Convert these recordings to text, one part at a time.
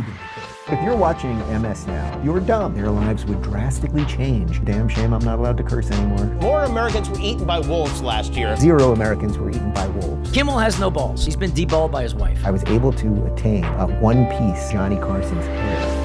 Rubin Report. If you're watching MS now, you're dumb. Their lives would drastically change. Damn shame I'm not allowed to curse anymore. More Americans were eaten by wolves last year. 0 Americans were eaten by wolves. Kimmel has no balls. He's been deballed by his wife. I was able to attain a one-piece Johnny Carson's hair.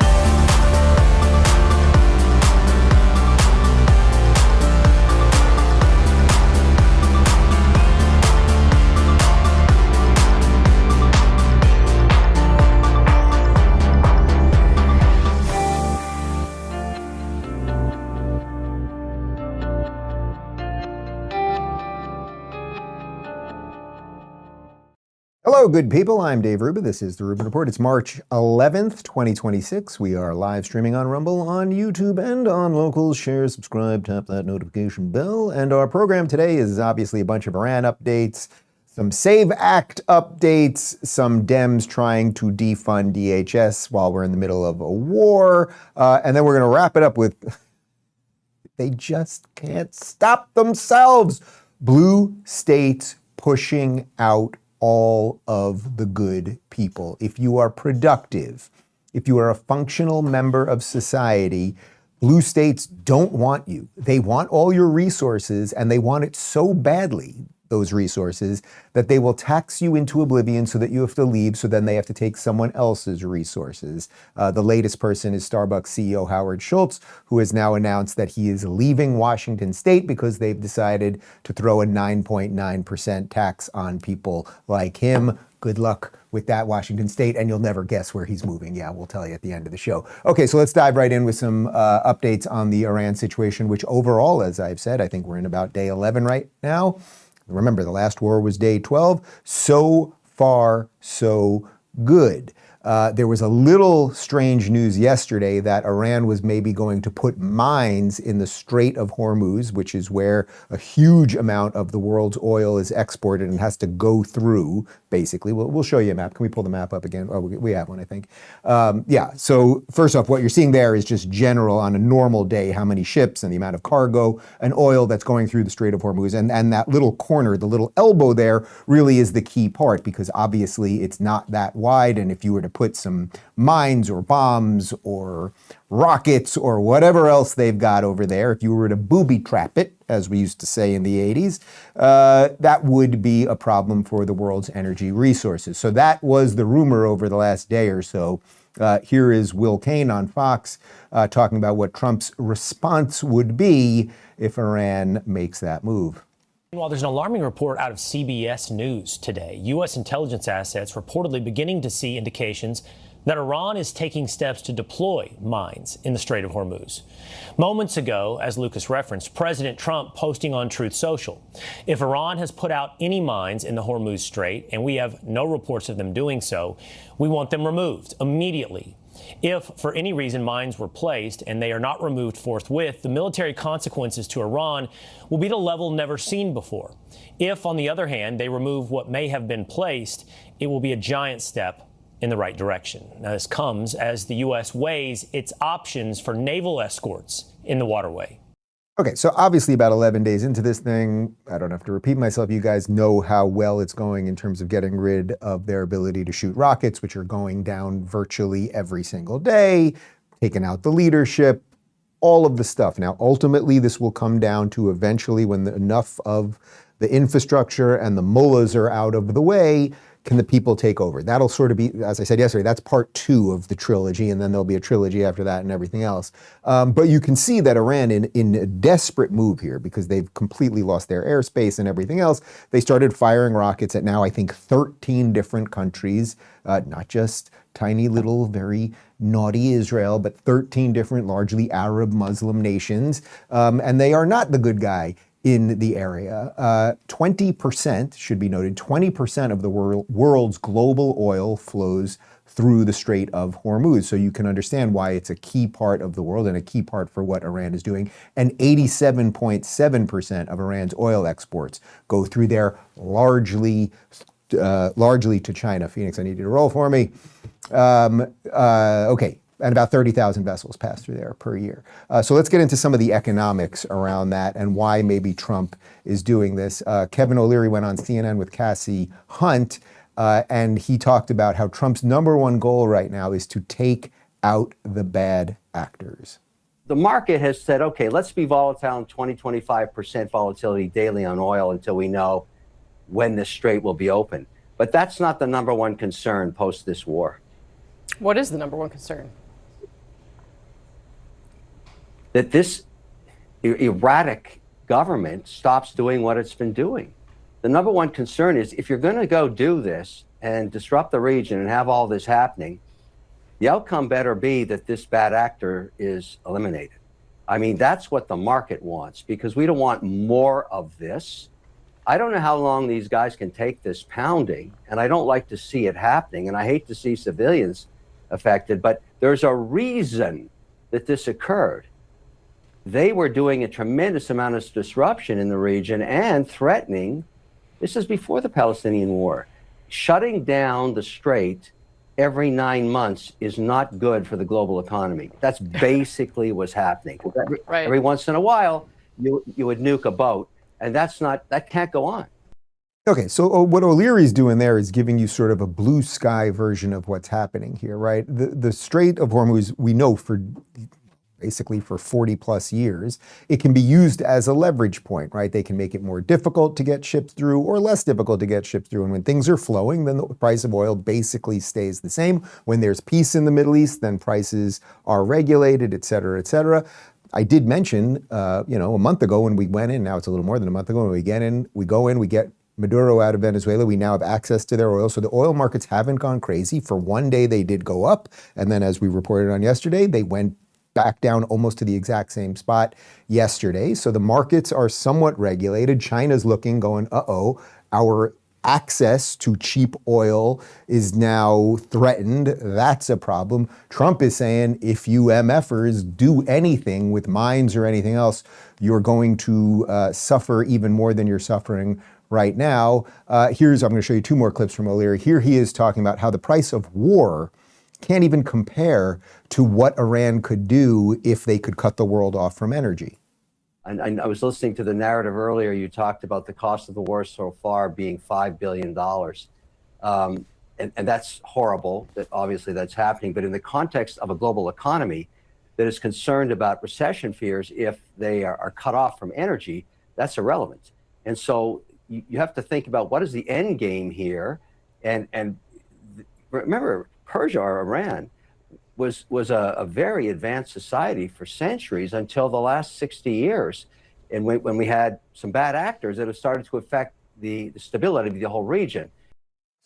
Hello, good people. I'm Dave Rubin. This is the Rubin Report. It's March 11th, 2026. We are live streaming on Rumble, on YouTube, and on Locals. Share, subscribe, tap that notification bell. And our program today is obviously a bunch of Iran updates, some SAVE Act updates, some Dems trying to defund DHS while we're in the middle of a war. And then we're going to wrap it up with they just can't stop themselves. Blue states pushing out all of the good people. If you are productive, if you are a functional member of society, blue states don't want you. They want all your resources, and they want it so badly, those resources, that they will tax you into oblivion so that you have to leave, so then they have to take someone else's resources. The latest person is Starbucks CEO Howard Schultz, who has now announced that he is leaving Washington state because they've decided to throw a 9.9% tax on people like him. Good luck with that, Washington state, and you'll never guess where he's moving. Yeah, we'll tell you at the end of the show. Okay, so let's dive right in with some updates on the Iran situation, which overall, as I've said, I think we're in about day 11 right now. Remember, the last war was day 12. So far, so good. There was a little strange news yesterday that Iran was maybe going to put mines in the Strait of Hormuz, which is where a huge amount of the world's oil is exported and has to go through, basically. We'll show you a map. Can we pull the map up again? Oh, we have one, I think. Yeah, so first off, what you're seeing there is just general on a normal day, how many ships and the amount of cargo and oil that's going through the Strait of Hormuz. And that little corner, the little elbow there, really is the key part, because obviously it's not that wide, and if you were to put some mines or bombs or rockets or whatever else they've got over there, if you were to booby trap it, as we used to say in the 80s, that would be a problem for the world's energy resources. So that was the rumor over the last day or so. Here is Will Cain on Fox talking about what Trump's response would be if Iran makes that move. Meanwhile, there's an alarming report out of CBS News today. U.S. intelligence assets reportedly beginning to see indications that Iran is taking steps to deploy mines in the Strait of Hormuz. Moments ago, as Lucas referenced, President Trump posting on Truth Social, if Iran has put out any mines in the Hormuz Strait, and we have no reports of them doing so, we want them removed immediately. If, for any reason, mines were placed and they are not removed forthwith, the military consequences to Iran will be at a level never seen before. If, on the other hand, they remove what may have been placed, it will be a giant step in the right direction. Now, this comes as the U.S. weighs its options for naval escorts in the waterway. Okay, so obviously about 11 days into this thing, I don't have to repeat myself, you guys know how well it's going in terms of getting rid of their ability to shoot rockets, which are going down virtually every single day, taking out the leadership, all of the stuff. Now, ultimately, this will come down to eventually when enough of the infrastructure and the mullahs are out of the way, can the people take over? That'll sort of be, as I said yesterday, that's part 2 of the trilogy, and then there'll be a trilogy after that and everything else. But you can see that Iran, in a desperate move here, because they've completely lost their airspace and everything else, they started firing rockets at now, I think, 13 different countries, not just tiny little, very naughty Israel, but 13 different, largely Arab Muslim nations. And they are not the good guy in the area. 20%, should be noted, 20% of the world's global oil flows through the Strait of Hormuz. So you can understand why it's a key part of the world and a key part for what Iran is doing. And 87.7% of Iran's oil exports go through there, largely to China. Phoenix, I need you to roll for me. Okay. And about 30,000 vessels pass through there per year. So let's get into some of the economics around that and why maybe Trump is doing this. Kevin O'Leary went on CNN with Kasie Hunt And he talked about how Trump's number one goal right now is to take out the bad actors. The market has said, okay, let's be volatile in 20-25% volatility daily on oil until we know when this strait will be open. But that's not the number one concern post this war. What is the number one concern? That this erratic government stops doing what it's been doing. The number one concern is if you're going to go do this and disrupt the region and have all this happening, the outcome better be that this bad actor is eliminated. I mean, that's what the market wants, because we don't want more of this. I don't know how long these guys can take this pounding, and I don't like to see it happening, and I hate to see civilians affected, but there's a reason that this occurred. They were doing a tremendous amount of disruption in the region and threatening, this is before the Palestinian war, shutting down the strait every 9 months is not good for the global economy. That's basically what's happening. Right. Every once in a while, you would nuke a boat, and that can't go on. Okay, so what O'Leary's doing there is giving you sort of a blue sky version of what's happening here, right? The Strait of Hormuz, we know basically for 40 plus years, it can be used as a leverage point, right? They can make it more difficult to get ships through or less difficult to get ships through. And when things are flowing, then the price of oil basically stays the same. When there's peace in the Middle East, then prices are regulated, et cetera, et cetera. I did mention, a month ago when we went in, now it's a little more than a month ago, when we go in, we get Maduro out of Venezuela, we now have access to their oil. So the oil markets haven't gone crazy. For one day, they did go up. And then as we reported on yesterday, they went back down almost to the exact same spot yesterday. So the markets are somewhat regulated. China's looking, going, our access to cheap oil is now threatened. That's a problem. Trump is saying if you MFers do anything with mines or anything else, you're going to suffer even more than you're suffering right now. I'm going to show you two more clips from O'Leary. Here he is talking about how the price of war can't even compare to what Iran could do if they could cut the world off from energy. And I was listening to the narrative earlier. You talked about the cost of the war so far being $5 billion. And that's horrible, that obviously that's happening. But in the context of a global economy that is concerned about recession fears, if they are cut off from energy, that's irrelevant. And so you have to think about what is the end game here. And remember, Persia or Iran was a very advanced society for centuries until the last 60 years. And when we had some bad actors that have started to affect the stability of the whole region.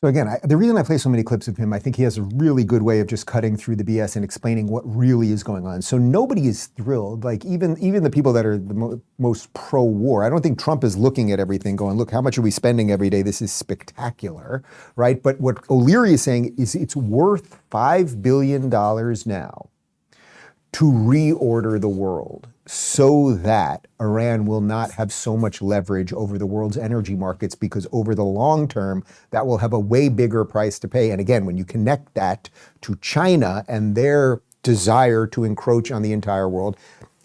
So again, the reason I play so many clips of him, I think he has a really good way of just cutting through the BS and explaining what really is going on. So nobody is thrilled, like even the people that are the most pro-war. I don't think Trump is looking at everything going, look, how much are we spending every day? This is spectacular, right? But what O'Leary is saying is it's worth $5 billion now to reorder the world so that Iran will not have so much leverage over the world's energy markets, because over the long term, that will have a way bigger price to pay. And again, when you connect that to China and their desire to encroach on the entire world,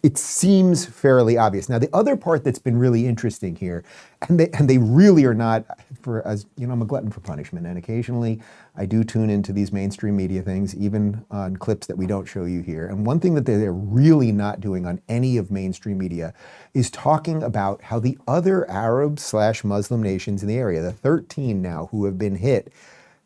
it seems fairly obvious. Now, the other part that's been really interesting here, and they really are not, as you know, I'm a glutton for punishment, and occasionally I do tune into these mainstream media things, even on clips that we don't show you here. And one thing that they're really not doing on any of mainstream media is talking about how the other Arab/Muslim nations in the area, the 13 now who have been hit,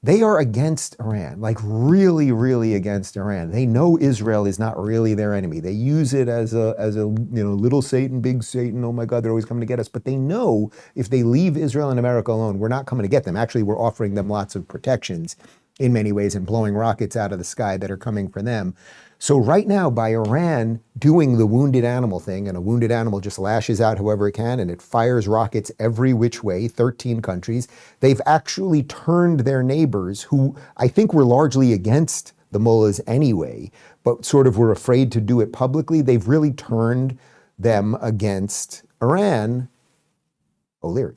they are against Iran, like really, really against Iran. They know Israel is not really their enemy. They use it as a little Satan, big Satan. Oh my God, they're always coming to get us. But they know if they leave Israel and America alone, we're not coming to get them. Actually, we're offering them lots of protections in many ways and blowing rockets out of the sky that are coming for them. So right now, by Iran doing the wounded animal thing, and a wounded animal just lashes out however it can, and it fires rockets every which way, 13 countries, they've actually turned their neighbors, who I think were largely against the mullahs anyway, but sort of were afraid to do it publicly, they've really turned them against Iran. O'Leary.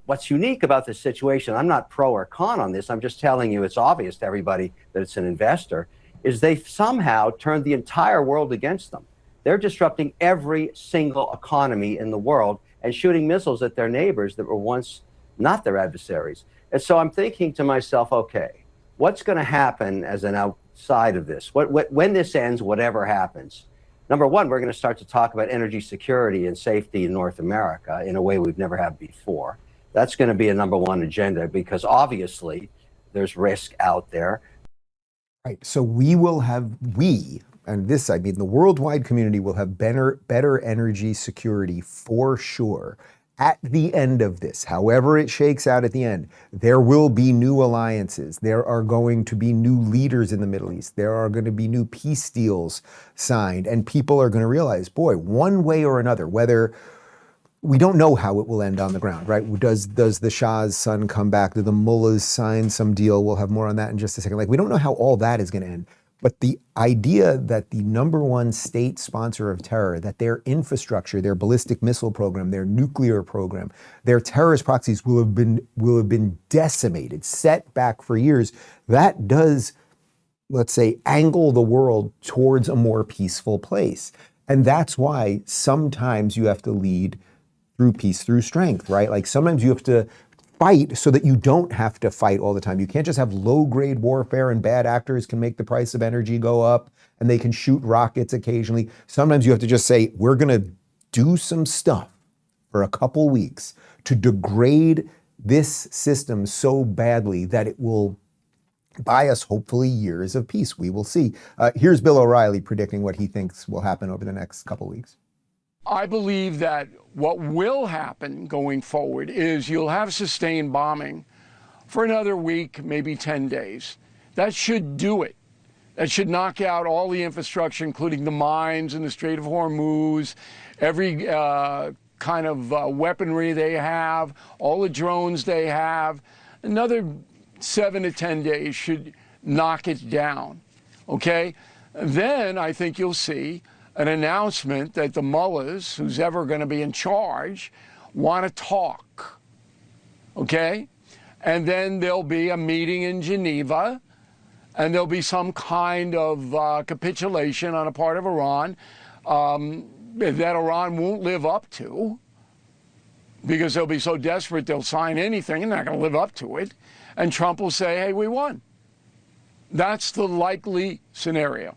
What's unique about this situation, I'm not pro or con on this, I'm just telling you it's obvious to everybody that it's an investor, is they've somehow turned the entire world against them. They're disrupting every single economy in the world and shooting missiles at their neighbors that were once not their adversaries. And so I'm thinking to myself, okay, what's going to happen as an outside of this? When this ends, whatever happens, number one, we're going to start to talk about energy security and safety in North America in a way we've never had before. That's going to be a number one agenda because obviously there's risk out there. Right. So and this, I mean, the worldwide community will have better energy security for sure. At the end of this, however it shakes out at the end, there will be new alliances. There are going to be new leaders in the Middle East. There are going to be new peace deals signed, and people are going to realize, boy, one way or another, whether we don't know how it will end on the ground, right? Does the Shah's son come back? Do the mullahs sign some deal? We'll have more on that in just a second. Like, we don't know how all that is going to end. But the idea that the number one state sponsor of terror, that their infrastructure, their ballistic missile program, their nuclear program, their terrorist proxies will have been decimated, set back for years, that does, let's say, angle the world towards a more peaceful place. And that's why sometimes you have to lead through peace, through strength, right? Like sometimes you have to fight so that you don't have to fight all the time. You can't just have low-grade warfare and bad actors can make the price of energy go up and they can shoot rockets occasionally. Sometimes you have to just say, we're going to do some stuff for a couple weeks to degrade this system so badly that it will buy us hopefully years of peace. We will see. Here's Bill O'Reilly predicting what he thinks will happen over the next couple weeks. I believe that what will happen going forward is you'll have sustained bombing for another week, maybe 10 days. That should do it. That should knock out all the infrastructure, including the mines in the Strait of Hormuz, every kind of weaponry they have, all the drones they have. Another 7 to 10 days should knock it down, okay? Then I think you'll see an announcement that the mullahs, who's ever going to be in charge, want to talk, okay? And then there'll be a meeting in Geneva, and there'll be some kind of capitulation on a part of Iran that Iran won't live up to, because they'll be so desperate they'll sign anything and they're not going to live up to it. And Trump will say, hey, we won. That's the likely scenario.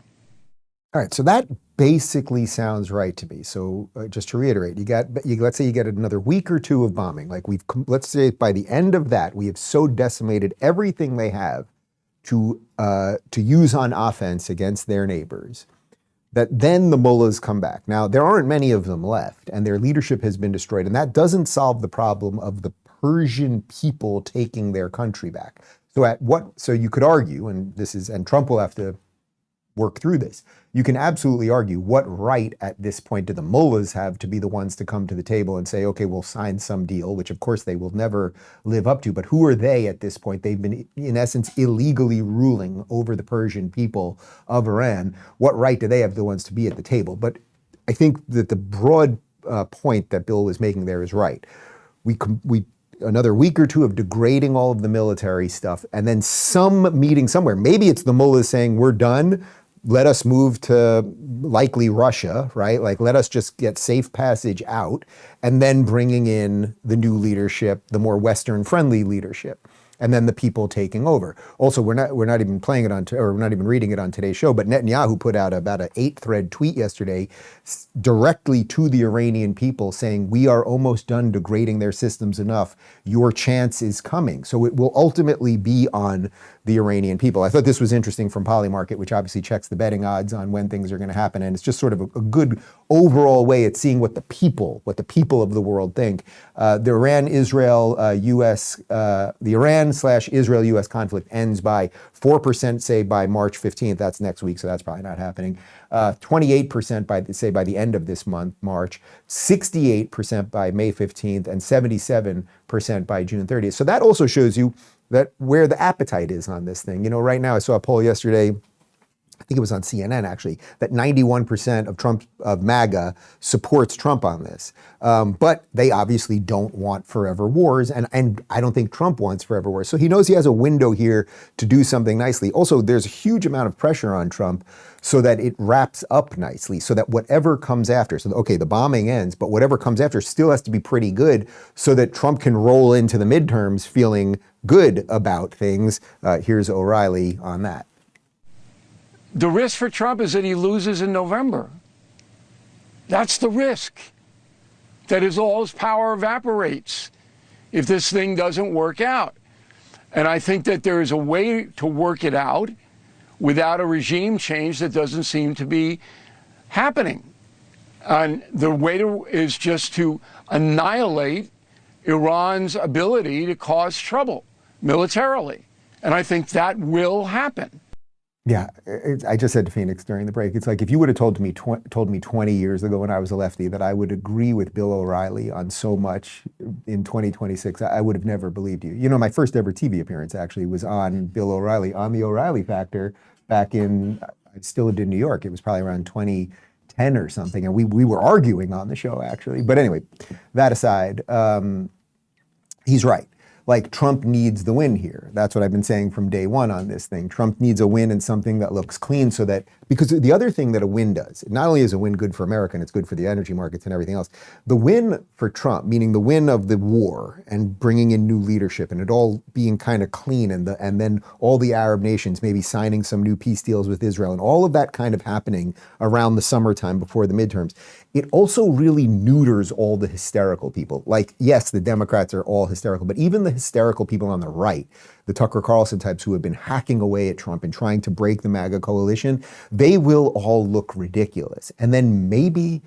All right, so that basically sounds right to me. So just to reiterate, let's say you get another week or two of bombing. Like let's say by the end of that, we have so decimated everything they have to use on offense against their neighbors, that then the mullahs come back. Now, there aren't many of them left, and their leadership has been destroyed, and that doesn't solve the problem of the Persian people taking their country back. So you could argue, and Trump will have to work through this. You can absolutely argue, what right at this point do the mullahs have to be the ones to come to the table and say, okay, we'll sign some deal, which of course they will never live up to. But who are they at this point? They've been, in essence, illegally ruling over the Persian people of Iran. What right do they have, the ones to be at the table? But I think that the broad point that Bill was making there is right. We another week or two of degrading all of the military stuff, and then some meeting somewhere. Maybe it's the mullahs saying, we're done. Let us move to likely Russia, right? Like, let us just get safe passage out, and then bringing in the new leadership, the more Western-friendly leadership, and then the people taking over. Also, we're not even playing it we're not even reading it on today's show, but Netanyahu put out about an 8-thread tweet yesterday directly to the Iranian people saying, we are almost done degrading their systems enough. Your chance is coming. So it will ultimately be on the Iranian people. I thought this was interesting from Polymarket, which obviously checks the betting odds on when things are going to happen. And it's just sort of a good overall way at seeing what the people of the world think. The Iran/Israel-US conflict ends by 4%, say by March 15th. That's next week, so that's probably not happening. 28% by the end of this month, March, 68% by May 15th, and 77% by June 30th. So that also shows you that where the appetite is on this thing. You know, right now I saw a poll yesterday I think it was on CNN actually, that 91% of MAGA supports Trump on this. But they obviously don't want forever wars, and I don't think Trump wants forever wars. So he knows he has a window here to do something nicely. Also, there's a huge amount of pressure on Trump so that it wraps up nicely, so that whatever comes after, so okay, the bombing ends, but whatever comes after still has to be pretty good so that Trump can roll into the midterms feeling good about things. Here's O'Reilly on that. The risk for Trump is that he loses in November. That's the risk. That all his power evaporates if this thing doesn't work out. And I think that there is a way to work it out without a regime change that doesn't seem to be happening. And the way is just to annihilate Iran's ability to cause trouble militarily. And I think that will happen. Yeah, I just said to Phoenix during the break, it's like if you would have told me 20 years ago when I was a lefty that I would agree with Bill O'Reilly on so much in 2026, I would have never believed you. You know, my first ever TV appearance actually was on Bill O'Reilly, on the O'Reilly Factor back in, I still lived in New York. It was probably around 2010 or something. And we were arguing on the show actually. But anyway, that aside, he's right. Like Trump needs the win here. That's what I've been saying from day one on this thing. Trump needs a win and something that looks clean so that, because the other thing that a win does, not only is a win good for America and it's good for the energy markets and everything else, the win for Trump, meaning the win of the war and bringing in new leadership and it all being kind of clean and then all the Arab nations maybe signing some new peace deals with Israel and all of that kind of happening around the summertime before the midterms, it also really neuters all the hysterical people. Like, yes, the Democrats are all hysterical, but even the hysterical people on the right, the Tucker Carlson types who have been hacking away at Trump and trying to break the MAGA coalition, they will all look ridiculous. And then maybe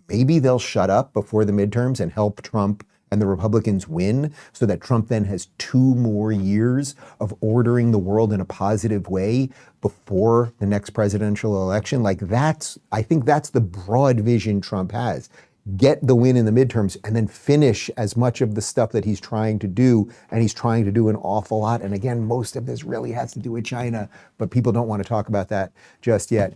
they'll shut up before the midterms and help Trump and the Republicans win so that Trump then has 2 more years of ordering the world in a positive way before the next presidential election. Like I think that's the broad vision Trump has. Get the win in the midterms and then finish as much of the stuff that he's trying to do. And he's trying to do an awful lot. And again, most of this really has to do with China, but people don't want to talk about that just yet.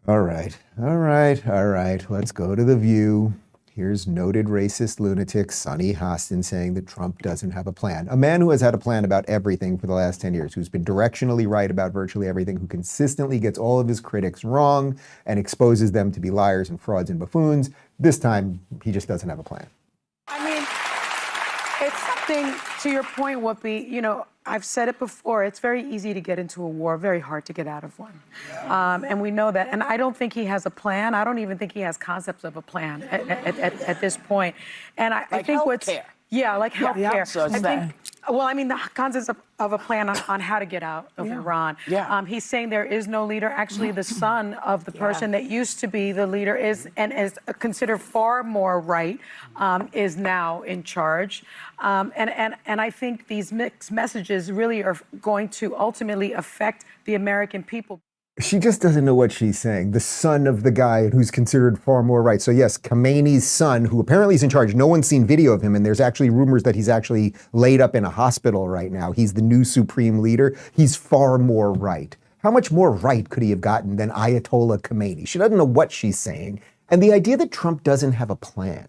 All right. Let's go to The View. Here's noted racist lunatic Sonny Hostin saying that Trump doesn't have a plan. A man who has had a plan about everything for the last 10 years, who's been directionally right about virtually everything, who consistently gets all of his critics wrong and exposes them to be liars and frauds and buffoons. This time, he just doesn't have a plan. I mean, it's something, to your point, Whoopi, you know, I've said it before, it's very easy to get into a war, very hard to get out of one. And we know that. And I don't think he has a plan. I don't even think he has concepts of a plan at this point. And I think what's... Yeah, like healthcare. Yeah, so I think, well, I mean, the concepts of a plan on how to get out of Iran. He's saying there is no leader. Actually, the son of the person that used to be the leader is considered far more right, is now in charge. And I think these mixed messages really are going to ultimately affect the American people. She just doesn't know what she's saying. The son of the guy who's considered far more right. So yes, Khamenei's son, who apparently is in charge. No one's seen video of him, and there's actually rumors that he's actually laid up in a hospital right now. He's the new supreme leader. He's far more right. How much more right could he have gotten than Ayatollah Khamenei? She doesn't know what she's saying. And the idea that Trump doesn't have a plan.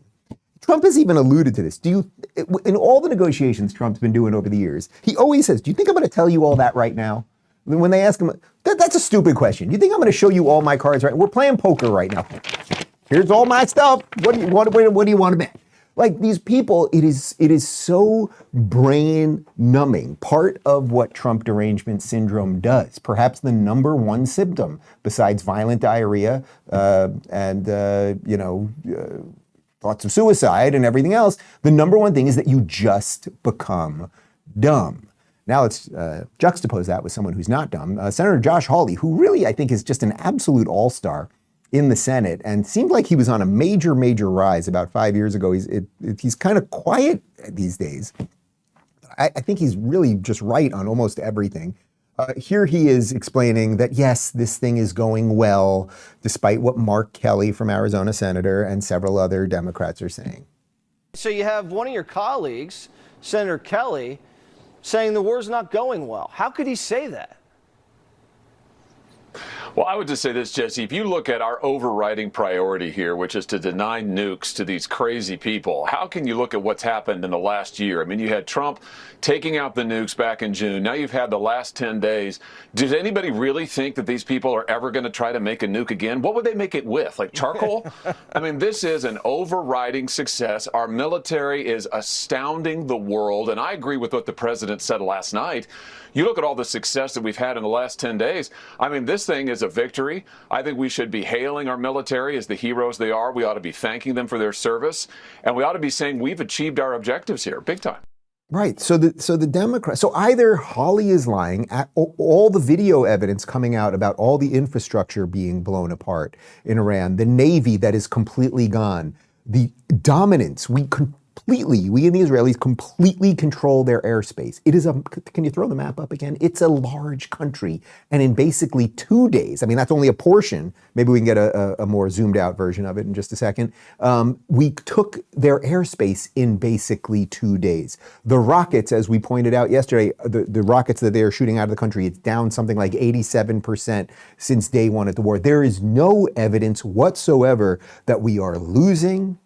Trump has even alluded to this. In all the negotiations Trump's been doing over the years, he always says, do you think I'm going to tell you all that right now? When they ask him, that's a stupid question. You think I'm going to show you all my cards right? We're playing poker right now. Here's all my stuff. What do you want to bet? Like these people, it is so brain numbing. Part of what Trump derangement syndrome does, perhaps the number one symptom besides violent diarrhea and thoughts of suicide and everything else, the number one thing is that you just become dumb. Now let's juxtapose that with someone who's not dumb. Senator Josh Hawley, who really I think is just an absolute all-star in the Senate and seemed like he was on a major rise about 5 years ago. He's kind of quiet these days. I think he's really just right on almost everything. Here he is explaining that, yes, this thing is going well, despite what Mark Kelly from Arizona Senator and several other Democrats are saying. So you have one of your colleagues, Senator Kelly, saying the war's not going well. How could he say that? Well, I would just say this, Jesse. If you look at our overriding priority here, which is to deny nukes to these crazy people, how can you look at what's happened in the last year? I mean, you had Trump taking out the nukes back in June. Now you've had the last 10 days. Does anybody really think that these people are ever going to try to make a nuke again? What would they make it with? Like charcoal? I mean, this is an overriding success. Our military is astounding the world. And I agree with what the president said last night. You look at all the success that we've had in the last 10 days. I mean, this thing is a victory. I think we should be hailing our military as the heroes they are. We ought to be thanking them for their service. And we ought to be saying we've achieved our objectives here, big time. Right. So the Democrats, so either Hawley is lying, at all the video evidence coming out about all the infrastructure being blown apart in Iran, the Navy that is completely gone, the dominance, we and the Israelis completely control their airspace. It is can you throw the map up again? It's a large country. And in basically 2 days, I mean, that's only a portion. Maybe we can get a more zoomed out version of it in just a second. We took their airspace in basically 2 days. The rockets, as we pointed out yesterday, the rockets that they are shooting out of the country, it's down something like 87% since day one of the war. There is no evidence whatsoever that we are losing,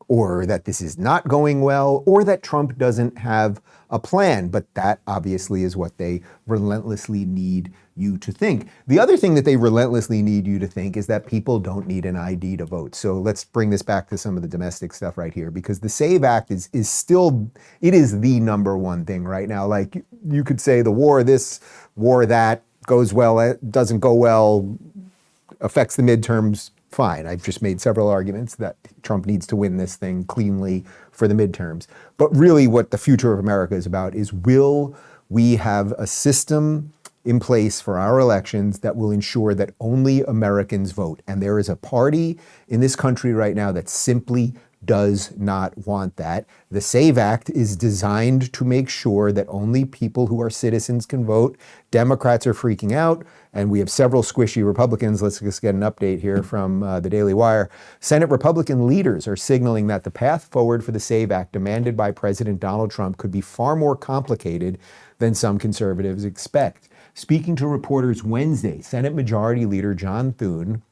or that this is not going well, or that Trump doesn't have a plan. But that obviously is what they relentlessly need you to think. The other thing that they relentlessly need you to think is that people don't need an ID to vote. So let's bring this back to some of the domestic stuff right here, because the SAVE Act is still, it is the number one thing right now. Like you could say the war this, war that, goes well, it doesn't go well, affects the midterms. Fine. I've just made several arguments that Trump needs to win this thing cleanly for the midterms. But really what the future of America is about is, will we have a system in place for our elections that will ensure that only Americans vote? And there is a party in this country right now that simply does not want that. The SAVE Act is designed to make sure that only people who are citizens can vote. Democrats are freaking out, and we have several squishy Republicans. Let's just get an update here from the Daily Wire. Senate Republican leaders are signaling that the path forward for the SAVE Act demanded by President Donald Trump could be far more complicated than some conservatives expect. Speaking to reporters Wednesday, Senate Majority Leader John Thune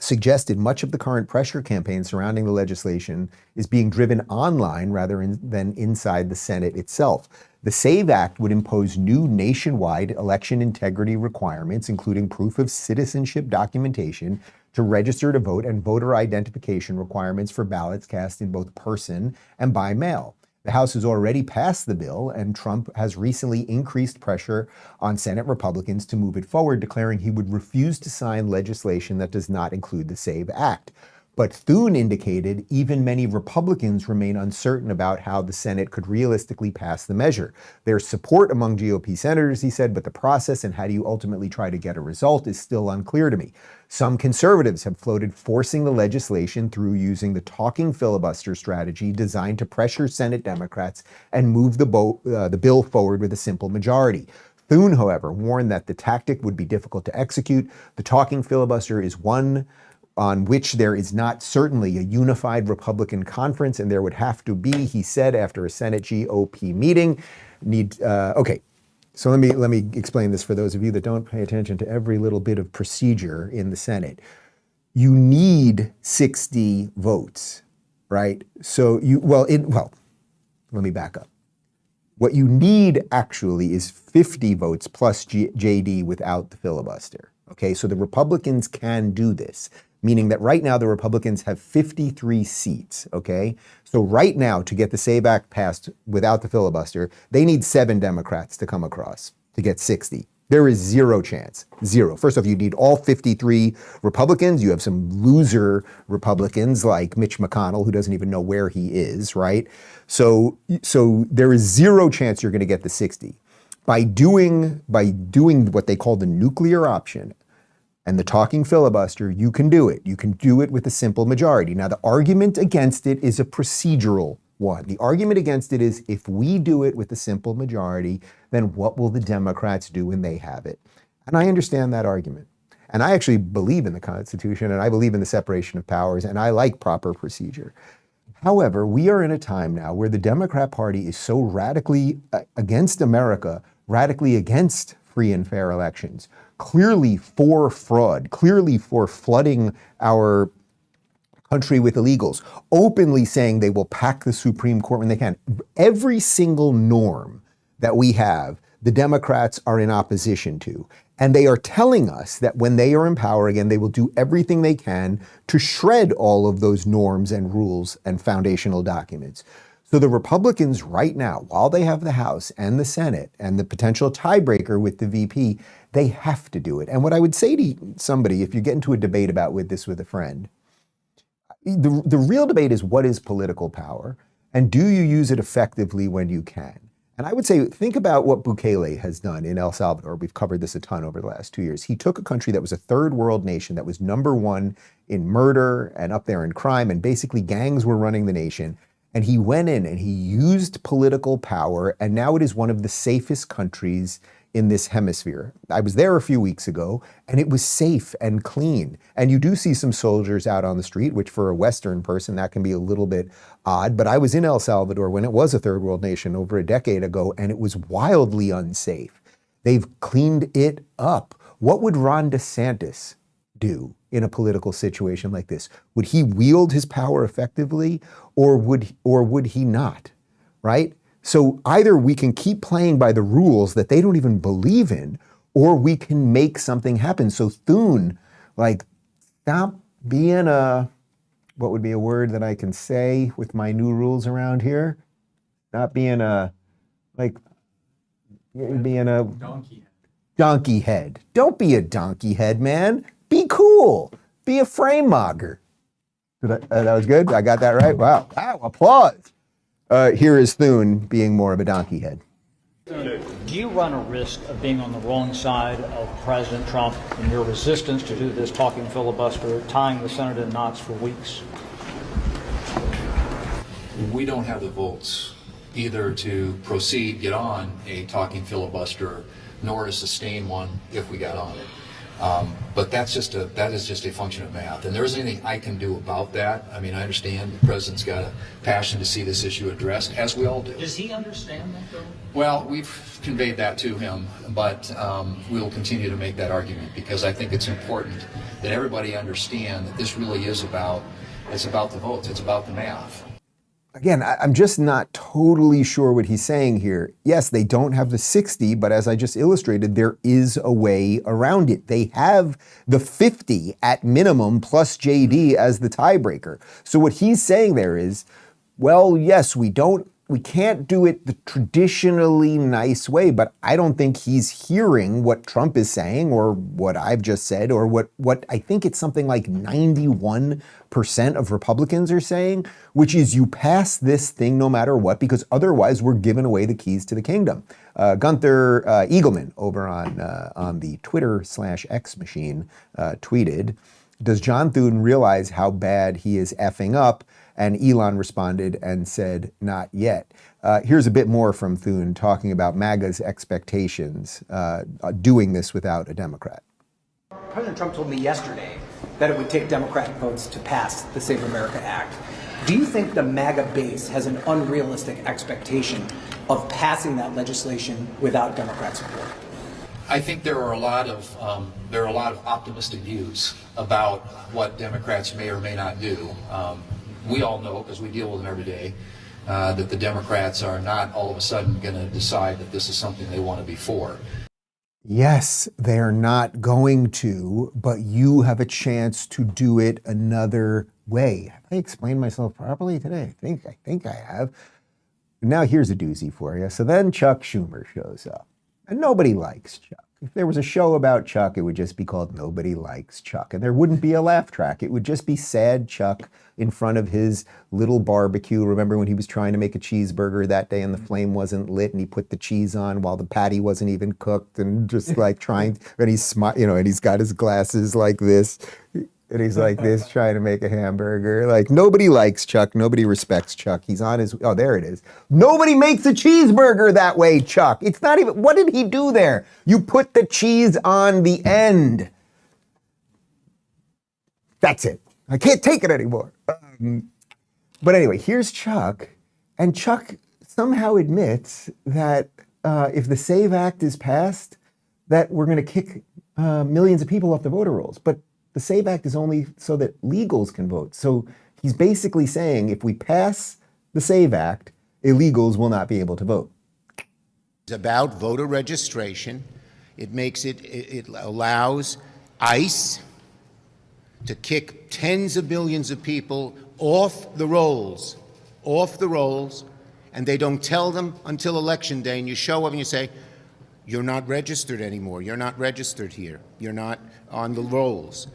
suggested much of the current pressure campaign surrounding the legislation is being driven online rather than inside the Senate itself. The SAVE Act would impose new nationwide election integrity requirements, including proof of citizenship documentation to register to vote and voter identification requirements for ballots cast in both person and by mail. The House has already passed the bill, and Trump has recently increased pressure on Senate Republicans to move it forward, declaring he would refuse to sign legislation that does not include the SAVE Act. But Thune indicated even many Republicans remain uncertain about how the Senate could realistically pass the measure. There's support among GOP senators, he said, but the process and how do you ultimately try to get a result is still unclear to me. Some conservatives have floated forcing the legislation through using the talking filibuster strategy designed to pressure Senate Democrats and move the bill forward with a simple majority. Thune, however, warned that the tactic would be difficult to execute. The talking filibuster is one on which there is not certainly a unified Republican conference, and there would have to be, he said, after a Senate GOP meeting. Okay, so let me explain this for those of you that don't pay attention to every little bit of procedure in the Senate. You need 60 votes, right? So let me back up. What you need actually is 50 votes plus JD without the filibuster. Okay, so the Republicans can do this, meaning that right now the Republicans have 53 seats, okay? So right now, to get the SAVE Act passed without the filibuster, they need 7 Democrats to come across to get 60. There is zero chance, zero. First off, you need all 53 Republicans. You have some loser Republicans like Mitch McConnell, who doesn't even know where he is, right? So there is zero chance you're gonna get the 60. By doing what they call the nuclear option, and the talking filibuster, you can do it. You can do it with a simple majority. Now, the argument against it is a procedural one. The argument against it is, if we do it with a simple majority, then what will the Democrats do when they have it? And I understand that argument. And I actually believe in the Constitution, and I believe in the separation of powers, and I like proper procedure. However, we are in a time now where the Democrat Party is so radically against America, radically against free and fair elections, clearly for fraud, clearly for flooding our country with illegals, openly saying they will pack the Supreme Court when they can. Every single norm that we have, the Democrats are in opposition to. And they are telling us that when they are in power again, they will do everything they can to shred all of those norms and rules and foundational documents. So the Republicans right now, while they have the House and the Senate and the potential tiebreaker with the VP, they have to do it. And what I would say to somebody, if you get into a debate about this with a friend, the real debate is, what is political power? And do you use it effectively when you can? And I would say, think about what Bukele has done in El Salvador. We've covered this a ton over the last 2 years. He took a country that was a third world nation that was number one in murder and up there in crime, and basically gangs were running the nation. And he went in and he used political power, and now it is one of the safest countries in this hemisphere. I was there a few weeks ago, and it was safe and clean. And you do see some soldiers out on the street, which for a Western person, that can be a little bit odd. But I was in El Salvador when it was a third world nation over a decade ago, and it was wildly unsafe. They've cleaned it up. What would Ron DeSantis do in a political situation like this? Would he wield his power effectively, or would he not, right? So either we can keep playing by the rules that they don't even believe in, or we can make something happen. So Thune, stop being what would be a word that I can say with my new rules around here? Stop being donkey head. Don't be a donkey head, man. Be cool. Be a frame mogger. That was good? I got that right? Wow, applause. Here is Thune being more of a donkey head. Do you run a risk of being on the wrong side of President Trump in your resistance to do this talking filibuster, tying the Senate in knots for weeks? We don't have the votes either to proceed, get on a talking filibuster, nor to sustain one if we got on it. But that is just a function of math, and there isn't anything I can do about that. I mean, I understand the president's got a passion to see this issue addressed, as we all do. Does he understand that, though? Well, we've conveyed that to him, but we will continue to make that argument, because I think it's important that everybody understand that this really is about the votes, it's about the math. Again, I'm just not totally sure what he's saying here. Yes, they don't have the 60, but as I just illustrated, there is a way around it. They have the 50 at minimum plus JD as the tiebreaker. So what he's saying there is, well, yes, we can't do it the traditionally nice way, but I don't think he's hearing what Trump is saying or what I've just said or what I think it's something like 91% of Republicans are saying, which is you pass this thing no matter what, because otherwise we're giving away the keys to the kingdom. Gunther Eagleman over on the Twitter/X machine tweeted, "Does John Thune realize how bad he is effing up?" And Elon responded and said, "Not yet." Here's a bit more from Thune talking about MAGA's expectations doing this without a Democrat. President Trump told me yesterday that it would take Democratic votes to pass the Save America Act. Do you think the MAGA base has an unrealistic expectation of passing that legislation without Democrat support? I think there are a lot of optimistic views about what Democrats may or may not do. We all know, because we deal with them every day, that the Democrats are not all of a sudden going to decide that this is something they want to be for. Yes, they're not going to, but you have a chance to do it another way. Have I explained myself properly today? I think I have. Now here's a doozy for you. So then Chuck Schumer shows up, and nobody likes Chuck. If there was a show about Chuck, it would just be called Nobody Likes Chuck, and there wouldn't be a laugh track. It would just be sad Chuck in front of his little barbecue. Remember when he was trying to make a cheeseburger that day and the flame wasn't lit and he put the cheese on while the patty wasn't even cooked and just like trying, and he's and he's got his glasses like this. And he's like this, trying to make a hamburger. Like, nobody likes Chuck. Nobody respects Chuck. He's on his, oh, there it is. Nobody makes a cheeseburger that way, Chuck. It's not even, what did he do there? You put the cheese on the end. That's it. I can't take it anymore. But anyway, here's Chuck, and Chuck somehow admits that if the SAVE Act is passed, that we're going to kick millions of people off the voter rolls. But the SAVE Act is only so that legals can vote. So he's basically saying if we pass the SAVE Act, illegals will not be able to vote. It's about voter registration. It allows ICE to kick tens of millions of people off the rolls, and they don't tell them until Election Day, and you show up and you say, you're not registered anymore, you're not registered here, you're not on the rolls.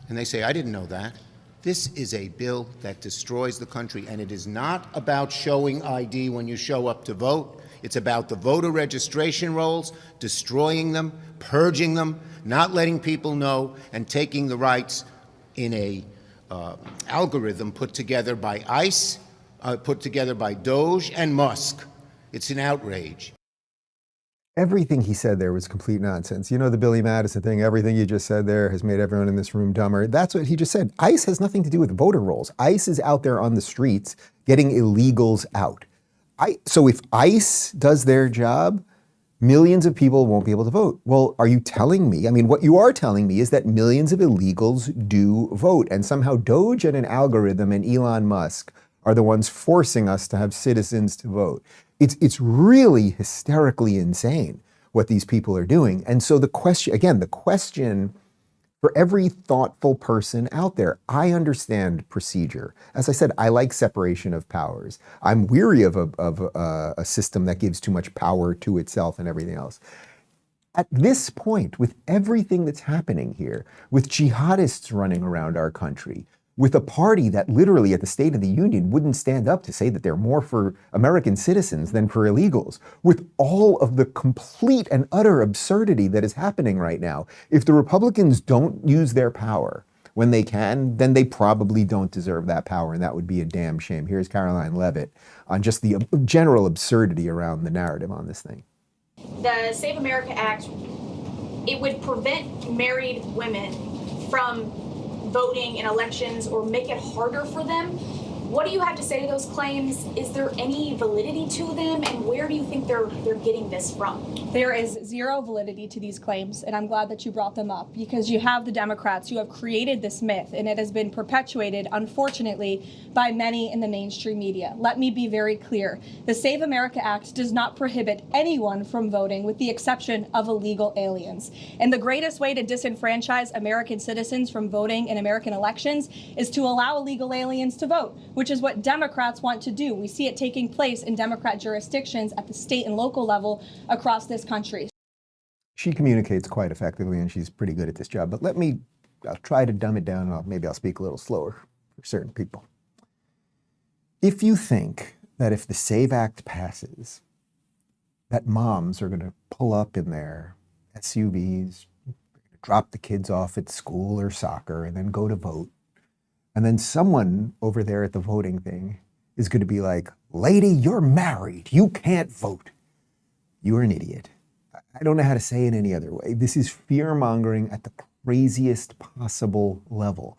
And they say, I didn't know that. This is a bill that destroys the country, and it is not about showing ID when you show up to vote. It's about the voter registration rolls, destroying them, purging them, not letting people know, and taking the rights in a algorithm put together by ICE, put together by Doge and Musk. It's an outrage. Everything he said there was complete nonsense. You know the Billy Madison thing, everything you just said there has made everyone in this room dumber. That's what he just said. ICE has nothing to do with voter rolls. ICE is out there on the streets getting illegals out. So if ICE does their job, millions of people won't be able to vote. Well, are you telling me, what you are telling me is that millions of illegals do vote, and somehow Doge and an algorithm and Elon Musk are the ones forcing us to have citizens to vote. It's really hysterically insane what these people are doing. And so the question for every thoughtful person out there, I understand procedure. As I said, I like separation of powers. I'm weary of a system that gives too much power to itself and everything else. At this point, with everything that's happening here, with jihadists running around our country, with a party that literally at the State of the Union wouldn't stand up to say that they're more for American citizens than for illegals, with all of the complete and utter absurdity that is happening right now, if the Republicans don't use their power when they can, then they probably don't deserve that power, and that would be a damn shame. Here's Karoline Leavitt on just the general absurdity around the narrative on this thing. The Save America Act, it would prevent married women from voting in elections or make it harder for them. What do you have to say to those claims? Is there any validity to them, and where do you think they're getting this from? There is zero validity to these claims, and I'm glad that you brought them up, because you have the Democrats who have created this myth, and it has been perpetuated, unfortunately, by many in the mainstream media. Let me be very clear. The Save America Act does not prohibit anyone from voting, with the exception of illegal aliens. And the greatest way to disenfranchise American citizens from voting in American elections is to allow illegal aliens to vote, which is what Democrats want to do. We see it taking place in Democrat jurisdictions at the state and local level across this country. She communicates quite effectively, and she's pretty good at this job. But I'll try to dumb it down, and maybe I'll speak a little slower for certain people. If you think that if the SAVE Act passes, that moms are going to pull up in their SUVs, drop the kids off at school or soccer, and then go to vote, and then someone over there at the voting thing is going to be like, lady, you're married, you can't vote. You're an idiot. I don't know how to say it any other way. This is fear-mongering at the craziest possible level.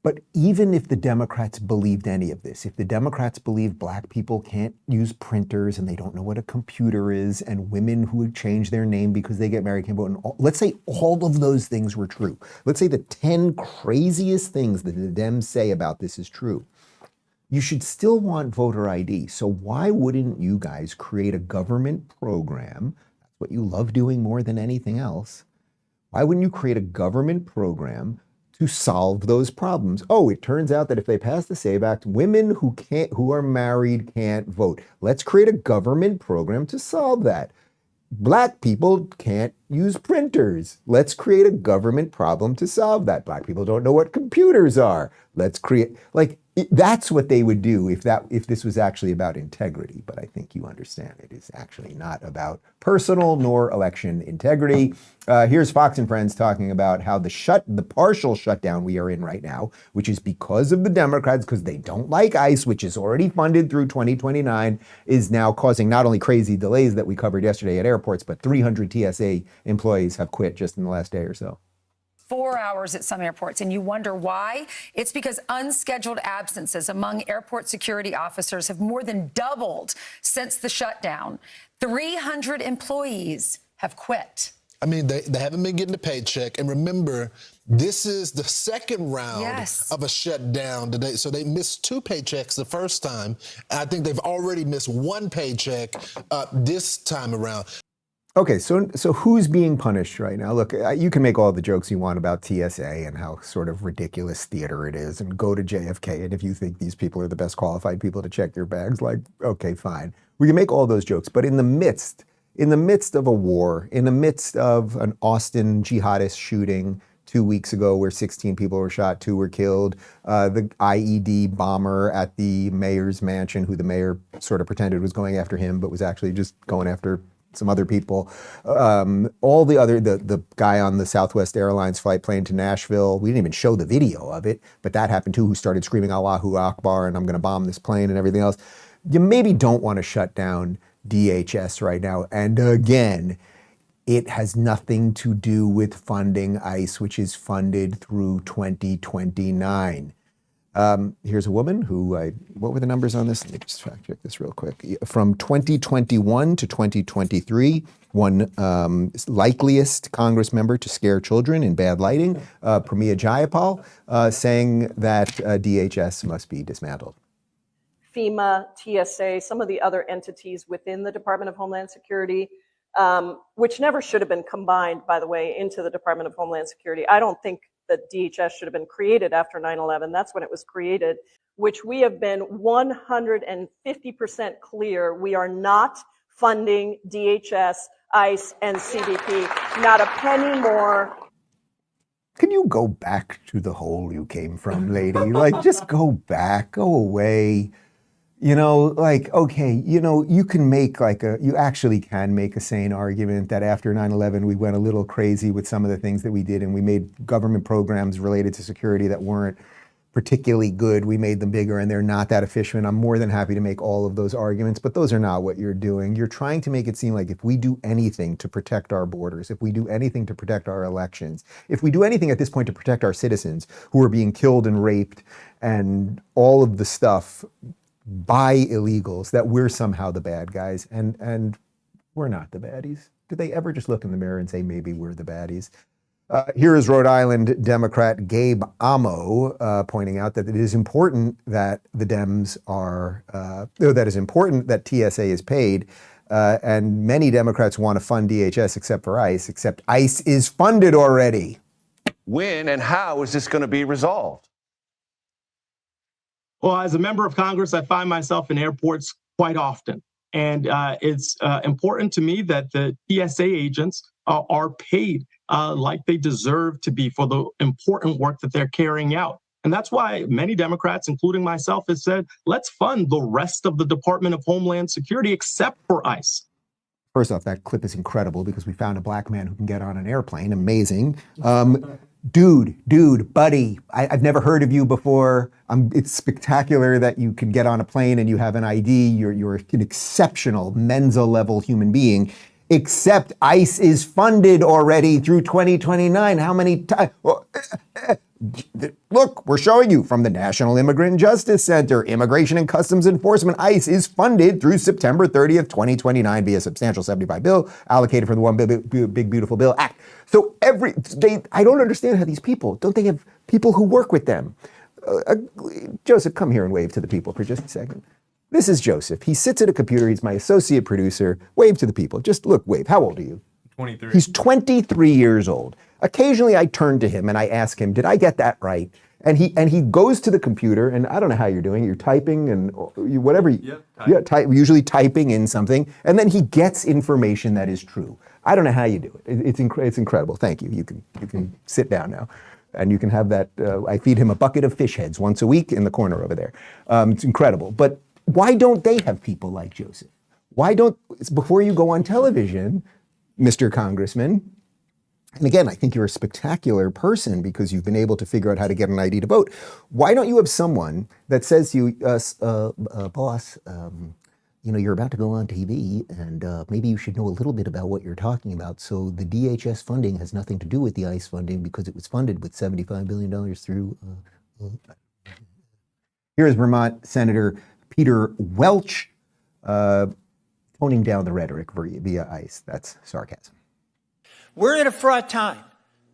But even if the Democrats believed any of this, if the Democrats believe black people can't use printers and they don't know what a computer is, and women who would change their name because they get married can't vote, and let's say all of those things were true. Let's say the 10 craziest things that the Dems say about this is true. You should still want voter ID. So why wouldn't you guys create a government program? That's what you love doing more than anything else. Why wouldn't you create a government program to solve those problems? Oh, it turns out that if they pass the SAVE Act, women who are married can't vote. Let's create a government program to solve that. Black people can't use printers. Let's create a government problem to solve that. Black people don't know what computers are. Let's create, that's what they would do if this was actually about integrity. But I think you understand it is actually not about personal nor election integrity. Here's Fox and Friends talking about how the partial shutdown we are in right now, which is because of the Democrats, because they don't like ICE, which is already funded through 2029, is now causing not only crazy delays that we covered yesterday at airports, but 300 TSA employees have quit just in the last day or so. 4 hours at some airports. And you wonder why? It's because unscheduled absences among airport security officers have more than doubled since the shutdown. 300 employees have quit. I mean, they haven't been getting a paycheck. And remember, this is the second round of a shutdown today. So they missed 2 paychecks the first time. I think they've already missed 1 paycheck this time around. Okay, so who's being punished right now? Look, you can make all the jokes you want about TSA and how sort of ridiculous theater it is, and go to JFK, and if you think these people are the best qualified people to check your bags, like, okay, fine. We can make all those jokes, but in the midst of a war, in the midst of an Austin jihadist shooting 2 weeks ago where 16 people were shot, 2 were killed, the IED bomber at the mayor's mansion, who the mayor sort of pretended was going after him, but was actually just going after some other people. All the guy on the Southwest Airlines flight plane to Nashville, we didn't even show the video of it, but that happened too, who started screaming Allahu Akbar and I'm gonna bomb this plane and everything else. You maybe don't want to shut down DHS right now. And again, it has nothing to do with funding ICE, which is funded through 2029. Here's a woman who, what were the numbers on this? Let me just fact check this real quick. From 2021 to 2023, one likeliest Congress member to scare children in bad lighting, Pramila Jayapal, saying that DHS must be dismantled. FEMA, TSA, some of the other entities within the Department of Homeland Security, which never should have been combined, by the way, into the Department of Homeland Security. I don't think that DHS should have been created after 9/11. That's when it was created, which we have been 150% clear. We are not funding DHS, ICE, and CBP, not a penny more. Can you go back to the hole you came from, lady? Like, just go back, go away. You know, like, okay, you know, you actually can make a sane argument that after 9/11, we went a little crazy with some of the things that we did, and we made government programs related to security that weren't particularly good. We made them bigger, and they're not that efficient. I'm more than happy to make all of those arguments, but those are not what you're doing. You're trying to make it seem like if we do anything to protect our borders, if we do anything to protect our elections, if we do anything at this point to protect our citizens who are being killed and raped and all of the stuff by illegals, that we're somehow the bad guys, and we're not the baddies. Did they ever just look in the mirror and say, maybe we're the baddies? Here is Rhode Island Democrat Gabe Amo pointing out that it is important that the Dems are, that is important that TSA is paid, and many Democrats want to fund DHS except for ICE, except ICE is funded already. When and how is this going to be resolved? Well, as a member of Congress, I find myself in airports quite often. And it's important to me that the TSA agents are paid like they deserve to be for the important work that they're carrying out. And that's why many Democrats, including myself, have said, let's fund the rest of the Department of Homeland Security except for ICE. First off, that clip is incredible because we found a black man who can get on an airplane. Amazing. Dude, buddy, I've never heard of you before. It's spectacular that you can get on a plane and you have an ID. You're an exceptional Mensa level human being, except ICE is funded already through 2029. How many times? Look, we're showing you from the National Immigrant Justice Center, Immigration and Customs Enforcement, ICE is funded through September 30th, 2029 via substantial 75 bill allocated from the One Big Beautiful Bill Act. So I don't understand how these people, don't they have people who work with them? Joseph, come here and wave to the people for just a second. This is Joseph. He sits at a computer. He's my associate producer. Wave to the people. Just look, wave. How old are you? 23. He's 23 years old. Occasionally I turn to him and I ask him, did I get that right? And he goes to the computer, and I don't know how you're doing. You're typing and whatever. Usually typing in something, and then he gets information that is true. I don't know how you do it. It's incredible. Thank you. You can sit down now, and you can have that. I feed him a bucket of fish heads once a week in the corner over there. It's incredible. But why don't they have people like Joseph? Before you go on television, Mr. Congressman, and again, I think you're a spectacular person because you've been able to figure out how to get an ID to vote. Why don't you have someone that says to you, boss, you know, you're about to go on TV, and maybe you should know a little bit about what you're talking about. So the DHS funding has nothing to do with the ICE funding because it was funded with $75 billion through. Here is Vermont Senator Peter Welch toning down the rhetoric via ICE. That's sarcasm. We're at a fraught time.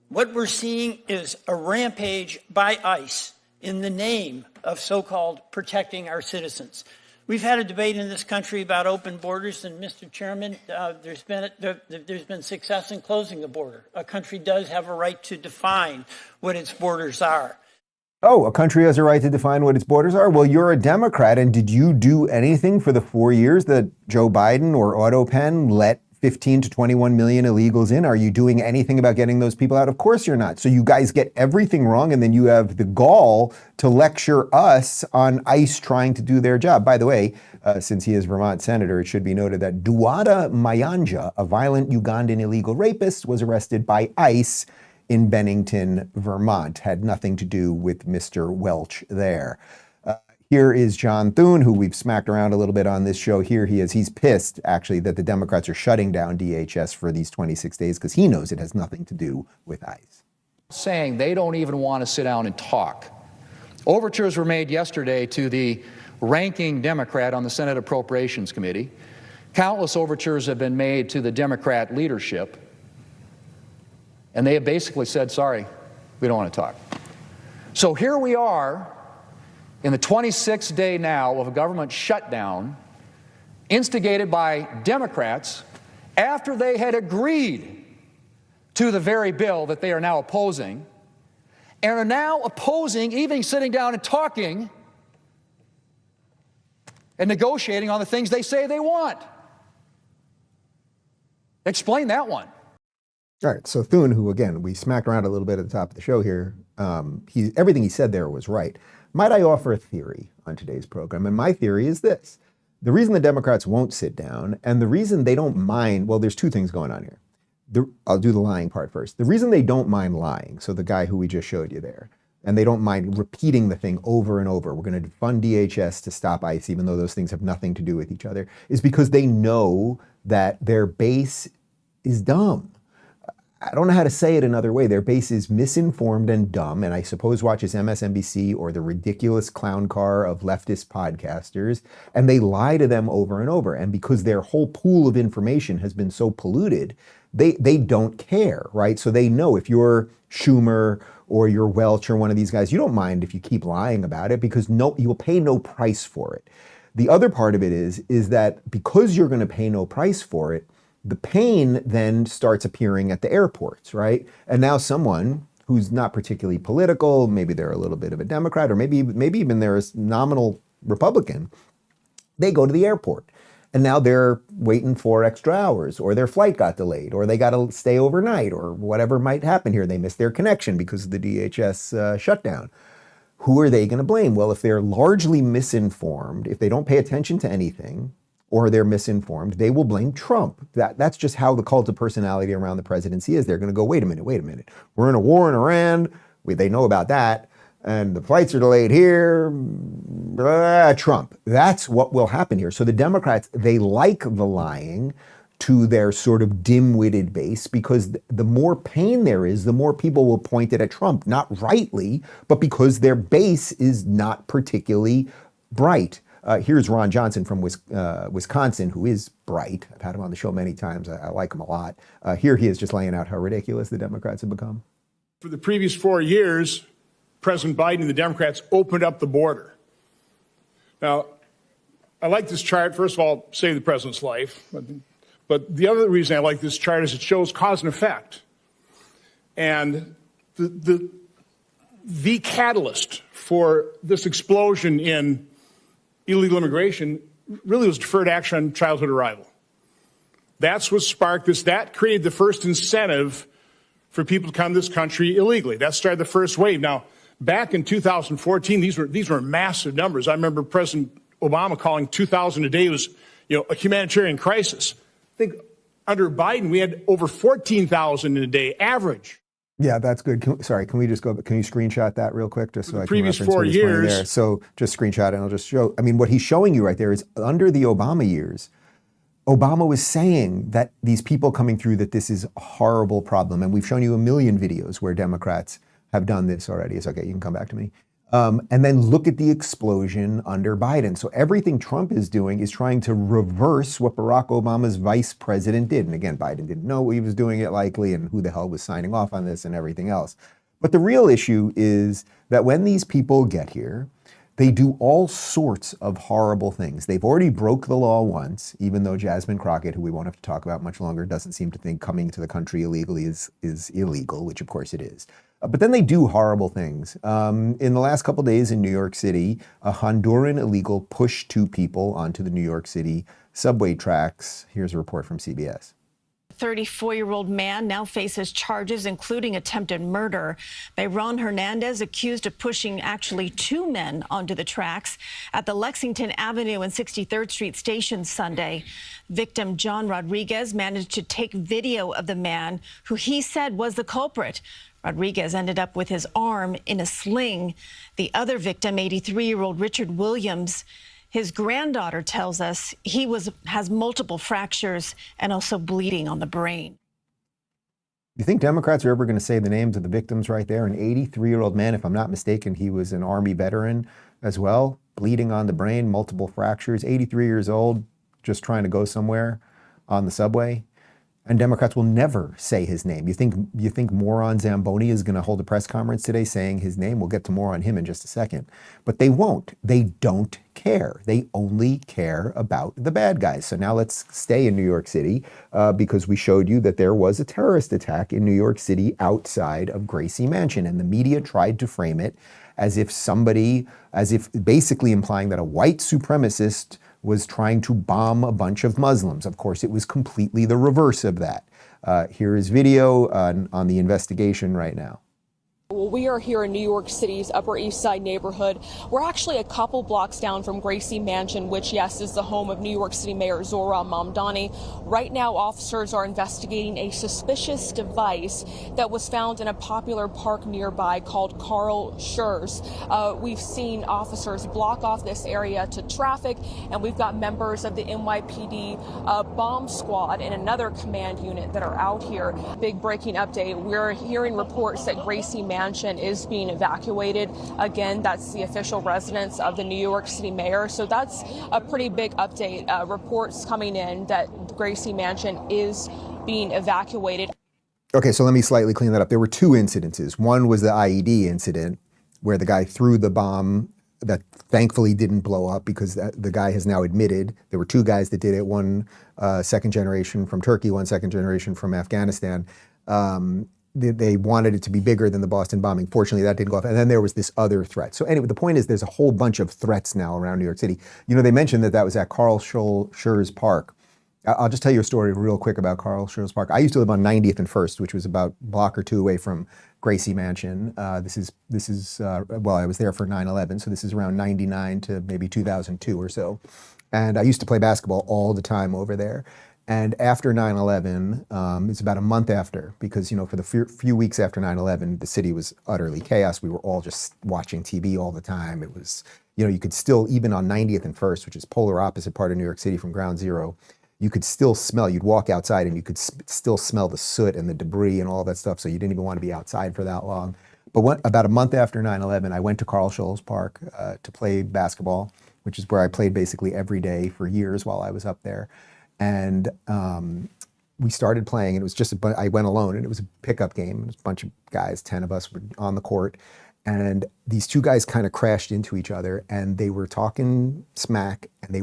What we're seeing is a rampage by ICE in the name of so-called protecting our citizens. We've had a debate in this country about open borders, and Mr. Chairman, there's been success in closing the border. A country does have a right to define what its borders are. Oh, a country has a right to define what its borders are? Well, you're a Democrat, and did you do anything for the 4 years that Joe Biden or AutoPen let 15 to 21 million illegals in? Are you doing anything about getting those people out? Of course you're not. So you guys get everything wrong, and then you have the gall to lecture us on ICE trying to do their job. By the way, since he is Vermont senator, it should be noted that Duwada Mayanja, a violent Ugandan illegal rapist, was arrested by ICE in Bennington, Vermont. Had nothing to do with Mr. Welch there. Here is John Thune, who we've smacked around a little bit on this show. Here he is. He's pissed, actually, that the Democrats are shutting down DHS for these 26 days because he knows it has nothing to do with ICE. Saying they don't even want to sit down and talk. Overtures were made yesterday to the ranking Democrat on the Senate Appropriations Committee. Countless overtures have been made to the Democrat leadership. And they have basically said, sorry, we don't want to talk. So here we are in the 26th day now of a government shutdown instigated by Democrats after they had agreed to the very bill that they are now opposing and are now opposing even sitting down and talking and negotiating on the things they say they want. Explain that one. All right, so Thune, who, again, we smacked around a little bit at the top of the show here, everything he said there was right. Might I offer a theory on today's program? And my theory is this. The reason the Democrats won't sit down, and the reason they don't mind, well, there's two things going on here. I'll do the lying part first. The reason they don't mind lying, so the guy who we just showed you there, and they don't mind repeating the thing over and over, we're going to fund DHS to stop ICE, even though those things have nothing to do with each other, is because they know that their base is dumb. I don't know how to say it another way. Their base is misinformed and dumb, and I suppose watches MSNBC or the ridiculous clown car of leftist podcasters, and they lie to them over and over. And because their whole pool of information has been so polluted, they don't care, right? So they know if you're Schumer or you're Welch or one of these guys, you don't mind if you keep lying about it because you'll pay no price for it. The other part of it is that because you're going to pay no price for it, the pain then starts appearing at the airports, right? And now someone who's not particularly political, maybe they're a little bit of a Democrat, or maybe even they're a nominal Republican, they go to the airport. And now they're waiting 4 extra hours, or their flight got delayed, or they got to stay overnight, or whatever might happen here. They missed their connection because of the DHS shutdown. Who are they going to blame? Well, if they're largely misinformed, if they don't pay attention to anything, or they're misinformed, they will blame Trump. That's just how the cult of personality around the presidency is. They're going to go, wait a minute. We're in a war in Iran. They know about that. And the flights are delayed here. Trump. That's what will happen here. So the Democrats, they like the lying to their sort of dim-witted base because the more pain there is, the more people will point it at Trump. Not rightly, but because their base is not particularly bright. Here's Ron Johnson from Wisconsin, who is bright. I've had him on the show many times. I like him a lot. Here he is just laying out how ridiculous the Democrats have become. For the previous 4 years, President Biden and the Democrats opened up the border. Now, I like this chart. First of all, save the president's life. But the other reason I like this chart is it shows cause and effect. And the catalyst for this explosion in illegal immigration really was deferred action on childhood arrival. That's what sparked this. That created the first incentive for people to come to this country illegally. That started the first wave. Now, back in 2014, these were massive numbers. I remember President Obama calling 2,000 a day was, a humanitarian crisis. I think under Biden, we had over 14,000 in a day average. Yeah, that's good. Can we just go? Can you screenshot that real quick, just so I can previous reference 4 what he's playing years. there? So just screenshot it, and I'll just show. I mean, what he's showing you right there is under the Obama years, Obama was saying that these people coming through, that this is a horrible problem, and we've shown you a million videos where Democrats have done this already. It's okay. You can come back to me. And then look at the explosion under Biden. So everything Trump is doing is trying to reverse what Barack Obama's vice president did. And again, Biden didn't know he was doing it likely and who the hell was signing off on this and everything else. But the real issue is that when these people get here, they do all sorts of horrible things. They've already broke the law once, even though Jasmine Crockett, who we won't have to talk about much longer, doesn't seem to think coming to the country illegally is illegal, which of course it is. But then they do horrible things. In the last couple of days in New York City, a Honduran illegal pushed 2 people onto the New York City subway tracks. Here's a report from CBS. 34-year-old man now faces charges, including attempted murder. Bayron Hernandez accused of pushing actually 2 men onto the tracks at the Lexington Avenue and 63rd Street station Sunday. Victim John Rodriguez managed to take video of the man who he said was the culprit. Rodriguez ended up with his arm in a sling. The other victim, 83-year-old Richard Williams, his granddaughter tells us he has multiple fractures and also bleeding on the brain. You think Democrats are ever going to say the names of the victims right there? An 83-year-old man, if I'm not mistaken, he was an Army veteran as well, bleeding on the brain, multiple fractures, 83 years old, just trying to go somewhere on the subway. And Democrats will never say his name. You think moron Zamboni is going to hold a press conference today saying his name? We'll get to more on him in just a second. But they won't. They don't care. They only care about the bad guys. So now let's stay in New York City because we showed you that there was a terrorist attack in New York City outside of Gracie Mansion. And the media tried to frame it as if basically implying that a white supremacist was trying to bomb a bunch of Muslims. Of course, it was completely the reverse of that. Here is video on the investigation right now. Well, we are here in New York City's Upper East Side neighborhood. We're actually a couple blocks down from Gracie Mansion, which, yes, is the home of New York City Mayor Zohran Mamdani. Right now, officers are investigating a suspicious device that was found in a popular park nearby called Carl Schurz. We've seen officers block off this area to traffic, and we've got members of the NYPD bomb squad and another command unit that are out here. Big breaking update. We're hearing reports that Gracie Mansion is being evacuated. Again, that's the official residence of the New York City mayor. So that's a pretty big update. Reports coming in that Gracie Mansion is being evacuated. Okay, so let me slightly clean that up. There were 2 incidences. One was the IED incident where the guy threw the bomb that thankfully didn't blow up because the guy has now admitted. There were 2 guys that did it, one second generation from Turkey, one second generation from Afghanistan. They wanted it to be bigger than the Boston bombing. Fortunately, that didn't go off. And then there was this other threat. So anyway, the point is there's a whole bunch of threats now around New York City. You know, they mentioned that was at Carl Schurz Park. I'll just tell you a story real quick about Carl Schurz Park. I used to live on 90th and 1st, which was about a block or 2 away from Gracie Mansion. This is well, I was there for 9/11, so this is around 99 to maybe 2002 or so. And I used to play basketball all the time over there. And after 9/11, it's about a month after, because, you know, for the few weeks after 9/11, the city was utterly chaos. We were all just watching TV all the time. It was, you know, you could still, even on 90th and 1st, which is polar opposite part of New York City from Ground Zero, you could still smell, you'd walk outside and you could still smell the soot and the debris and all that stuff. So you didn't even want to be outside for that long. But about a month after 9/11, I went to Carl Schurz Park to play basketball, which is where I played basically every day for years while I was up there. And we started playing, and it was just I went alone, and it was a pickup game. It was a bunch of guys, 10 of us were on the court, and these 2 guys kind of crashed into each other, and they were talking smack, and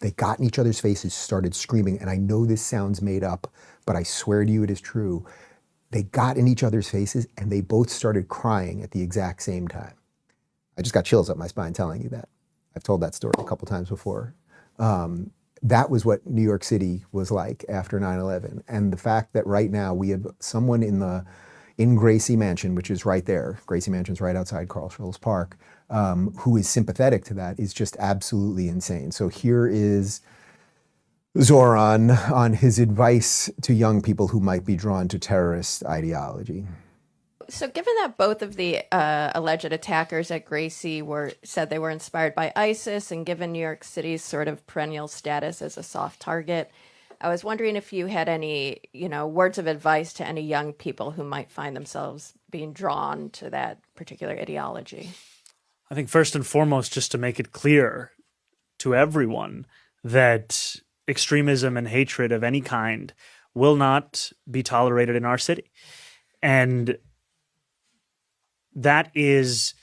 they got in each other's faces, started screaming. And I know this sounds made up, but I swear to you it is true. They got in each other's faces, and they both started crying at the exact same time. I just got chills up my spine telling you that. I've told that story a couple times before. That was what New York City was like after 9/11. And the fact that right now we have someone in Gracie Mansion, which is right there, Gracie Mansion's right outside Carl Schurz Park, who is sympathetic to that is just absolutely insane. So here is Zohran on his advice to young people who might be drawn to terrorist ideology. So given that both of the alleged attackers at Gracie said they were inspired by ISIS, and given New York City's sort of perennial status as a soft target, I was wondering if you had any, words of advice to any young people who might find themselves being drawn to that particular ideology. I think first and foremost, just to make it clear to everyone that extremism and hatred of any kind will not be tolerated in our city. And that is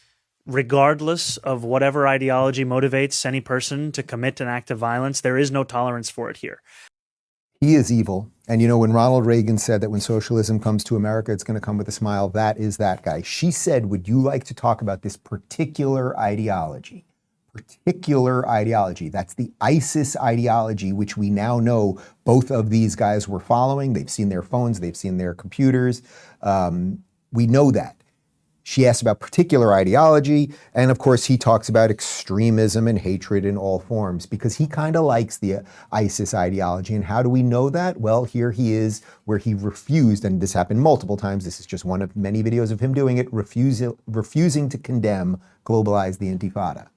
regardless of whatever ideology motivates any person to commit an act of violence. There is no tolerance for it here. He is evil. And when Ronald Reagan said that when socialism comes to America, it's going to come with a smile, that is that guy. She said, would you like to talk about this particular ideology? That's the ISIS ideology, which we now know both of these guys were following. They've seen their phones, they've seen their computers. We know that. She asked about particular ideology, and of course he talks about extremism and hatred in all forms because he kind of likes the ISIS ideology. And how do we know that? Well, here he is where he refused, and this happened multiple times, this is just one of many videos of him doing it, refusing to condemn, globalize the Intifada.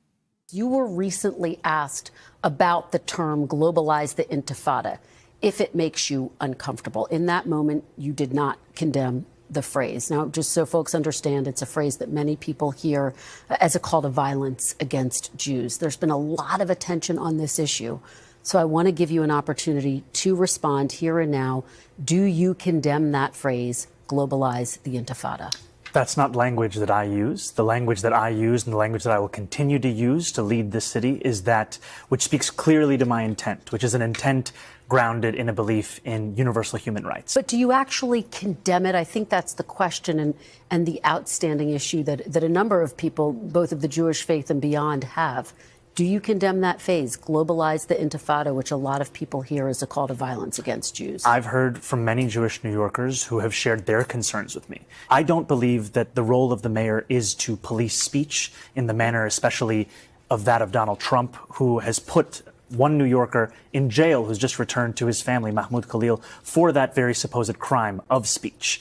You were recently asked about the term globalize the Intifada, if it makes you uncomfortable. In that moment, you did not condemn the phrase. Now, just so folks understand, it's a phrase that many people hear as a call to violence against Jews. There's been a lot of attention on this issue. So I want to give you an opportunity to respond here and now. Do you condemn that phrase, globalize the Intifada? That's not language that I use. The language that I use and the language that I will continue to use to lead this city is that which speaks clearly to my intent, which is an intent grounded in a belief in universal human rights. But do you actually condemn it? I think that's the question and the outstanding issue that a number of people, both of the Jewish faith and beyond, have. Do you condemn that phase, globalize the Intifada, which a lot of people hear as a call to violence against Jews? I've heard from many Jewish New Yorkers who have shared their concerns with me. I don't believe that the role of the mayor is to police speech in the manner especially of that of Donald Trump, who has put one New Yorker in jail who's just returned to his family, Mahmoud Khalil, for that very supposed crime of speech.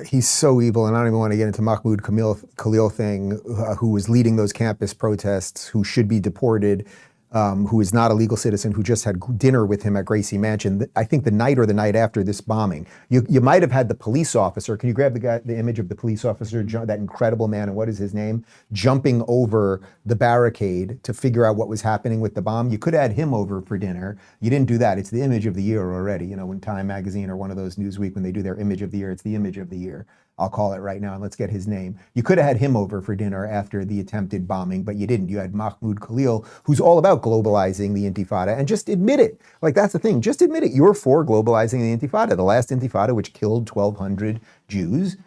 He's so evil, and I don't even want to get into Mahmoud Khalil thing, who was leading those campus protests, who should be deported, who is not a legal citizen, who just had dinner with him at Gracie Mansion, I think the night or the night after this bombing. You might have had the police officer, can you grab the image of the police officer, that incredible man, and what is his name, jumping over the barricade to figure out what was happening with the bomb? You could have had him over for dinner. You didn't do that. It's the image of the year already. When Time Magazine or one of those Newsweek, when they do their image of the year, it's the image of the year. I'll call it right now, and let's get his name. You could have had him over for dinner after the attempted bombing, but you didn't. You had Mahmoud Khalil, who's all about globalizing the Intifada, and just admit it. That's the thing. Just admit it. You're for globalizing the Intifada, the last Intifada, which killed 1,200 Jews.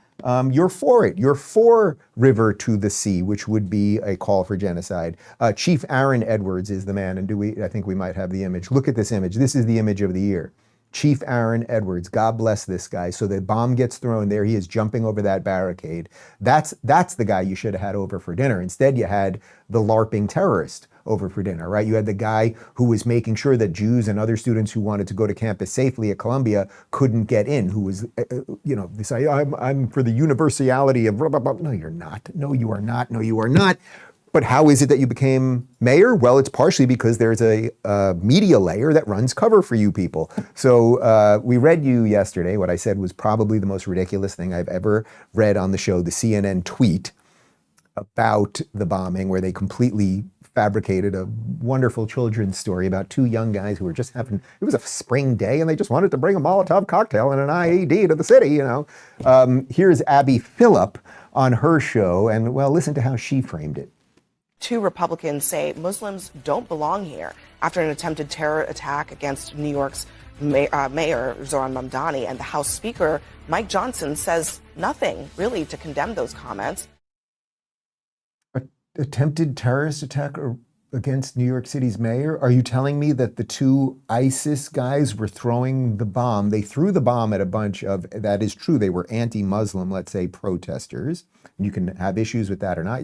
You're for it. You're for River to the Sea, which would be a call for genocide. Chief Aaron Edwards is the man, and I think we might have the image. Look at this image. This is the image of the year. Chief Aaron Edwards, God bless this guy. So the bomb gets thrown, there he is jumping over that barricade. That's the guy you should have had over for dinner. Instead, you had the LARPing terrorist over for dinner, right? You had the guy who was making sure that Jews and other students who wanted to go to campus safely at Columbia couldn't get in, who was, they say, I'm for the universality of blah, blah, blah. No, you're not. No, you are not. No, you are not. But how is it that you became mayor? Well, it's partially because there's a media layer that runs cover for you people. So we read you yesterday. What I said was probably the most ridiculous thing I've ever read on the show, the CNN tweet about the bombing, where they completely fabricated a wonderful children's story about two young guys who were just it was a spring day and they just wanted to bring a Molotov cocktail and an IED to the city, Here's Abby Phillip on her show, and well, listen to how she framed it. Two Republicans say Muslims don't belong here after an attempted terror attack against New York's Mayor Zohran Mamdani, and the House Speaker Mike Johnson says nothing really to condemn those comments. Attempted terrorist attack against New York City's mayor? Are you telling me that the two ISIS guys were throwing the bomb? They threw the bomb at a bunch of, that is true, they were anti-Muslim, let's say, protesters. You can have issues with that or not.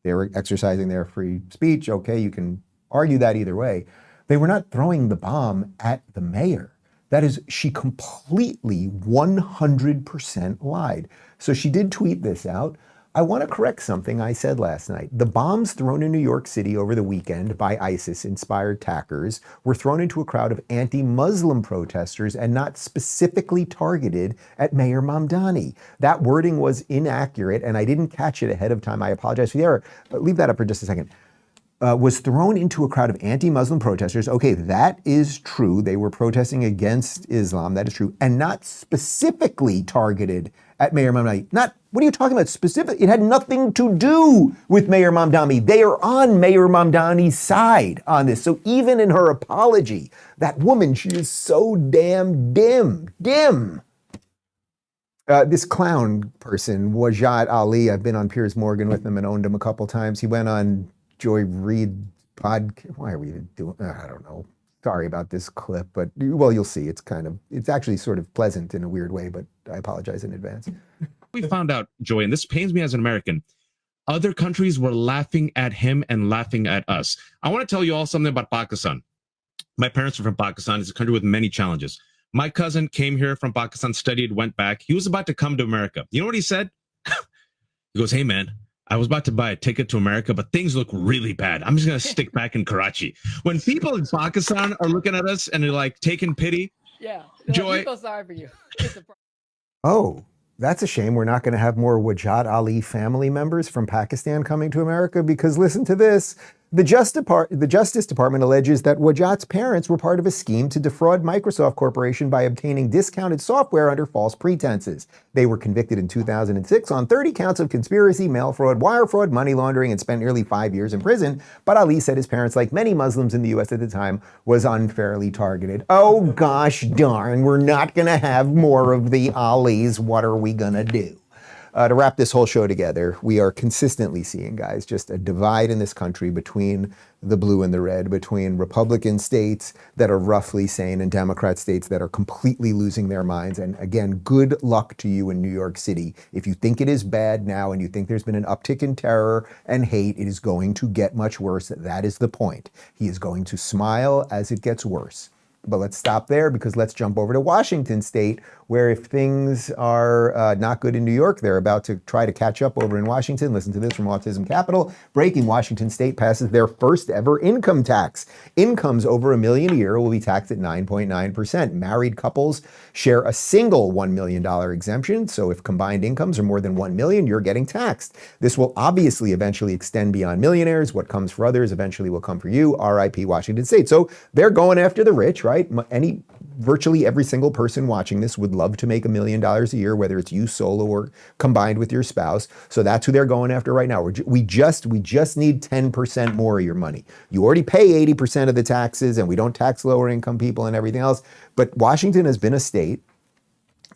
They were exercising their free speech. Okay, you can argue that either way. They were not throwing the bomb at the mayor. That is, she completely 100% lied. So she did tweet this out. I want to correct something I said last night. The bombs thrown in New York City over the weekend by ISIS-inspired attackers were thrown into a crowd of anti-Muslim protesters and not specifically targeted at Mayor Mamdani. That wording was inaccurate, and I didn't catch it ahead of time. I apologize for the error, but leave that up for just a second. Was thrown into a crowd of anti-Muslim protesters. Okay, that is true. They were protesting against Islam. That is true. And not specifically targeted at Mayor Mamdani. Not, what are you talking about? Specific? It had nothing to do with Mayor Mamdani. They are on Mayor Mamdani's side on this. So even in her apology, that woman, she is so damn dim. This clown person, Wajahat Ali, I've been on Piers Morgan with him and owned him a couple times. He went on Joy Reid podcast. Why are we doing? I don't know. Sorry about this clip, but well, you'll see. It's actually sort of pleasant in a weird way, but I apologize in advance. We found out, Joy, and this pains me as an American, other countries were laughing at him and laughing at us. I want to tell you all something about Pakistan. My parents are from Pakistan. It's a country with many challenges. My cousin came here from Pakistan, studied, went back. He was about to come to America. You know what he said? He goes, hey, man, I was about to buy a ticket to America, but things look really bad. I'm just going to stick back in Karachi. When people in Pakistan are looking at us and they're like taking pity, Joy, I feel sorry for you. Oh, that's a shame. We're not going to have more Wajahat Ali family members from Pakistan coming to America, because listen to this. The Justice Department alleges that Wajahat's parents were part of a scheme to defraud Microsoft Corporation by obtaining discounted software under false pretenses. They were convicted in 2006 on 30 counts of conspiracy, mail fraud, wire fraud, money laundering, and spent nearly 5 years in prison. But Ali said his parents, like many Muslims in the U.S. at the time, was unfairly targeted. Oh gosh darn, we're not going to have more of the Alis. What are we going to do? To wrap this whole show together, we are consistently seeing, guys, just a divide in this country between the blue and the red, between Republican states that are roughly sane and Democrat states that are completely losing their minds. And again, good luck to you in New York City. If you think it is bad now and you think there's been an uptick in terror and hate, it is going to get much worse. That is the point. He is going to smile as it gets worse. But let's stop there, because let's jump over to Washington State, where if things are not good in New York, they're about to try to catch up over in Washington. Listen to this from Autism Capital. Breaking: Washington State passes their first ever income tax. Incomes over $1 million a year will be taxed at 9.9%. Married couples share a single $1 million exemption. So if combined incomes are more than $1 million, you're getting taxed. This will obviously eventually extend beyond millionaires. What comes for others eventually will come for you. RIP Washington State. So they're going after the rich, right? Virtually every single person watching this would love to make $1 million a year, whether it's you solo or combined with your spouse. So that's who they're going after right now. We just need 10% more of your money. You already pay 80% of the taxes, and we don't tax lower income people and everything else. But Washington has been a state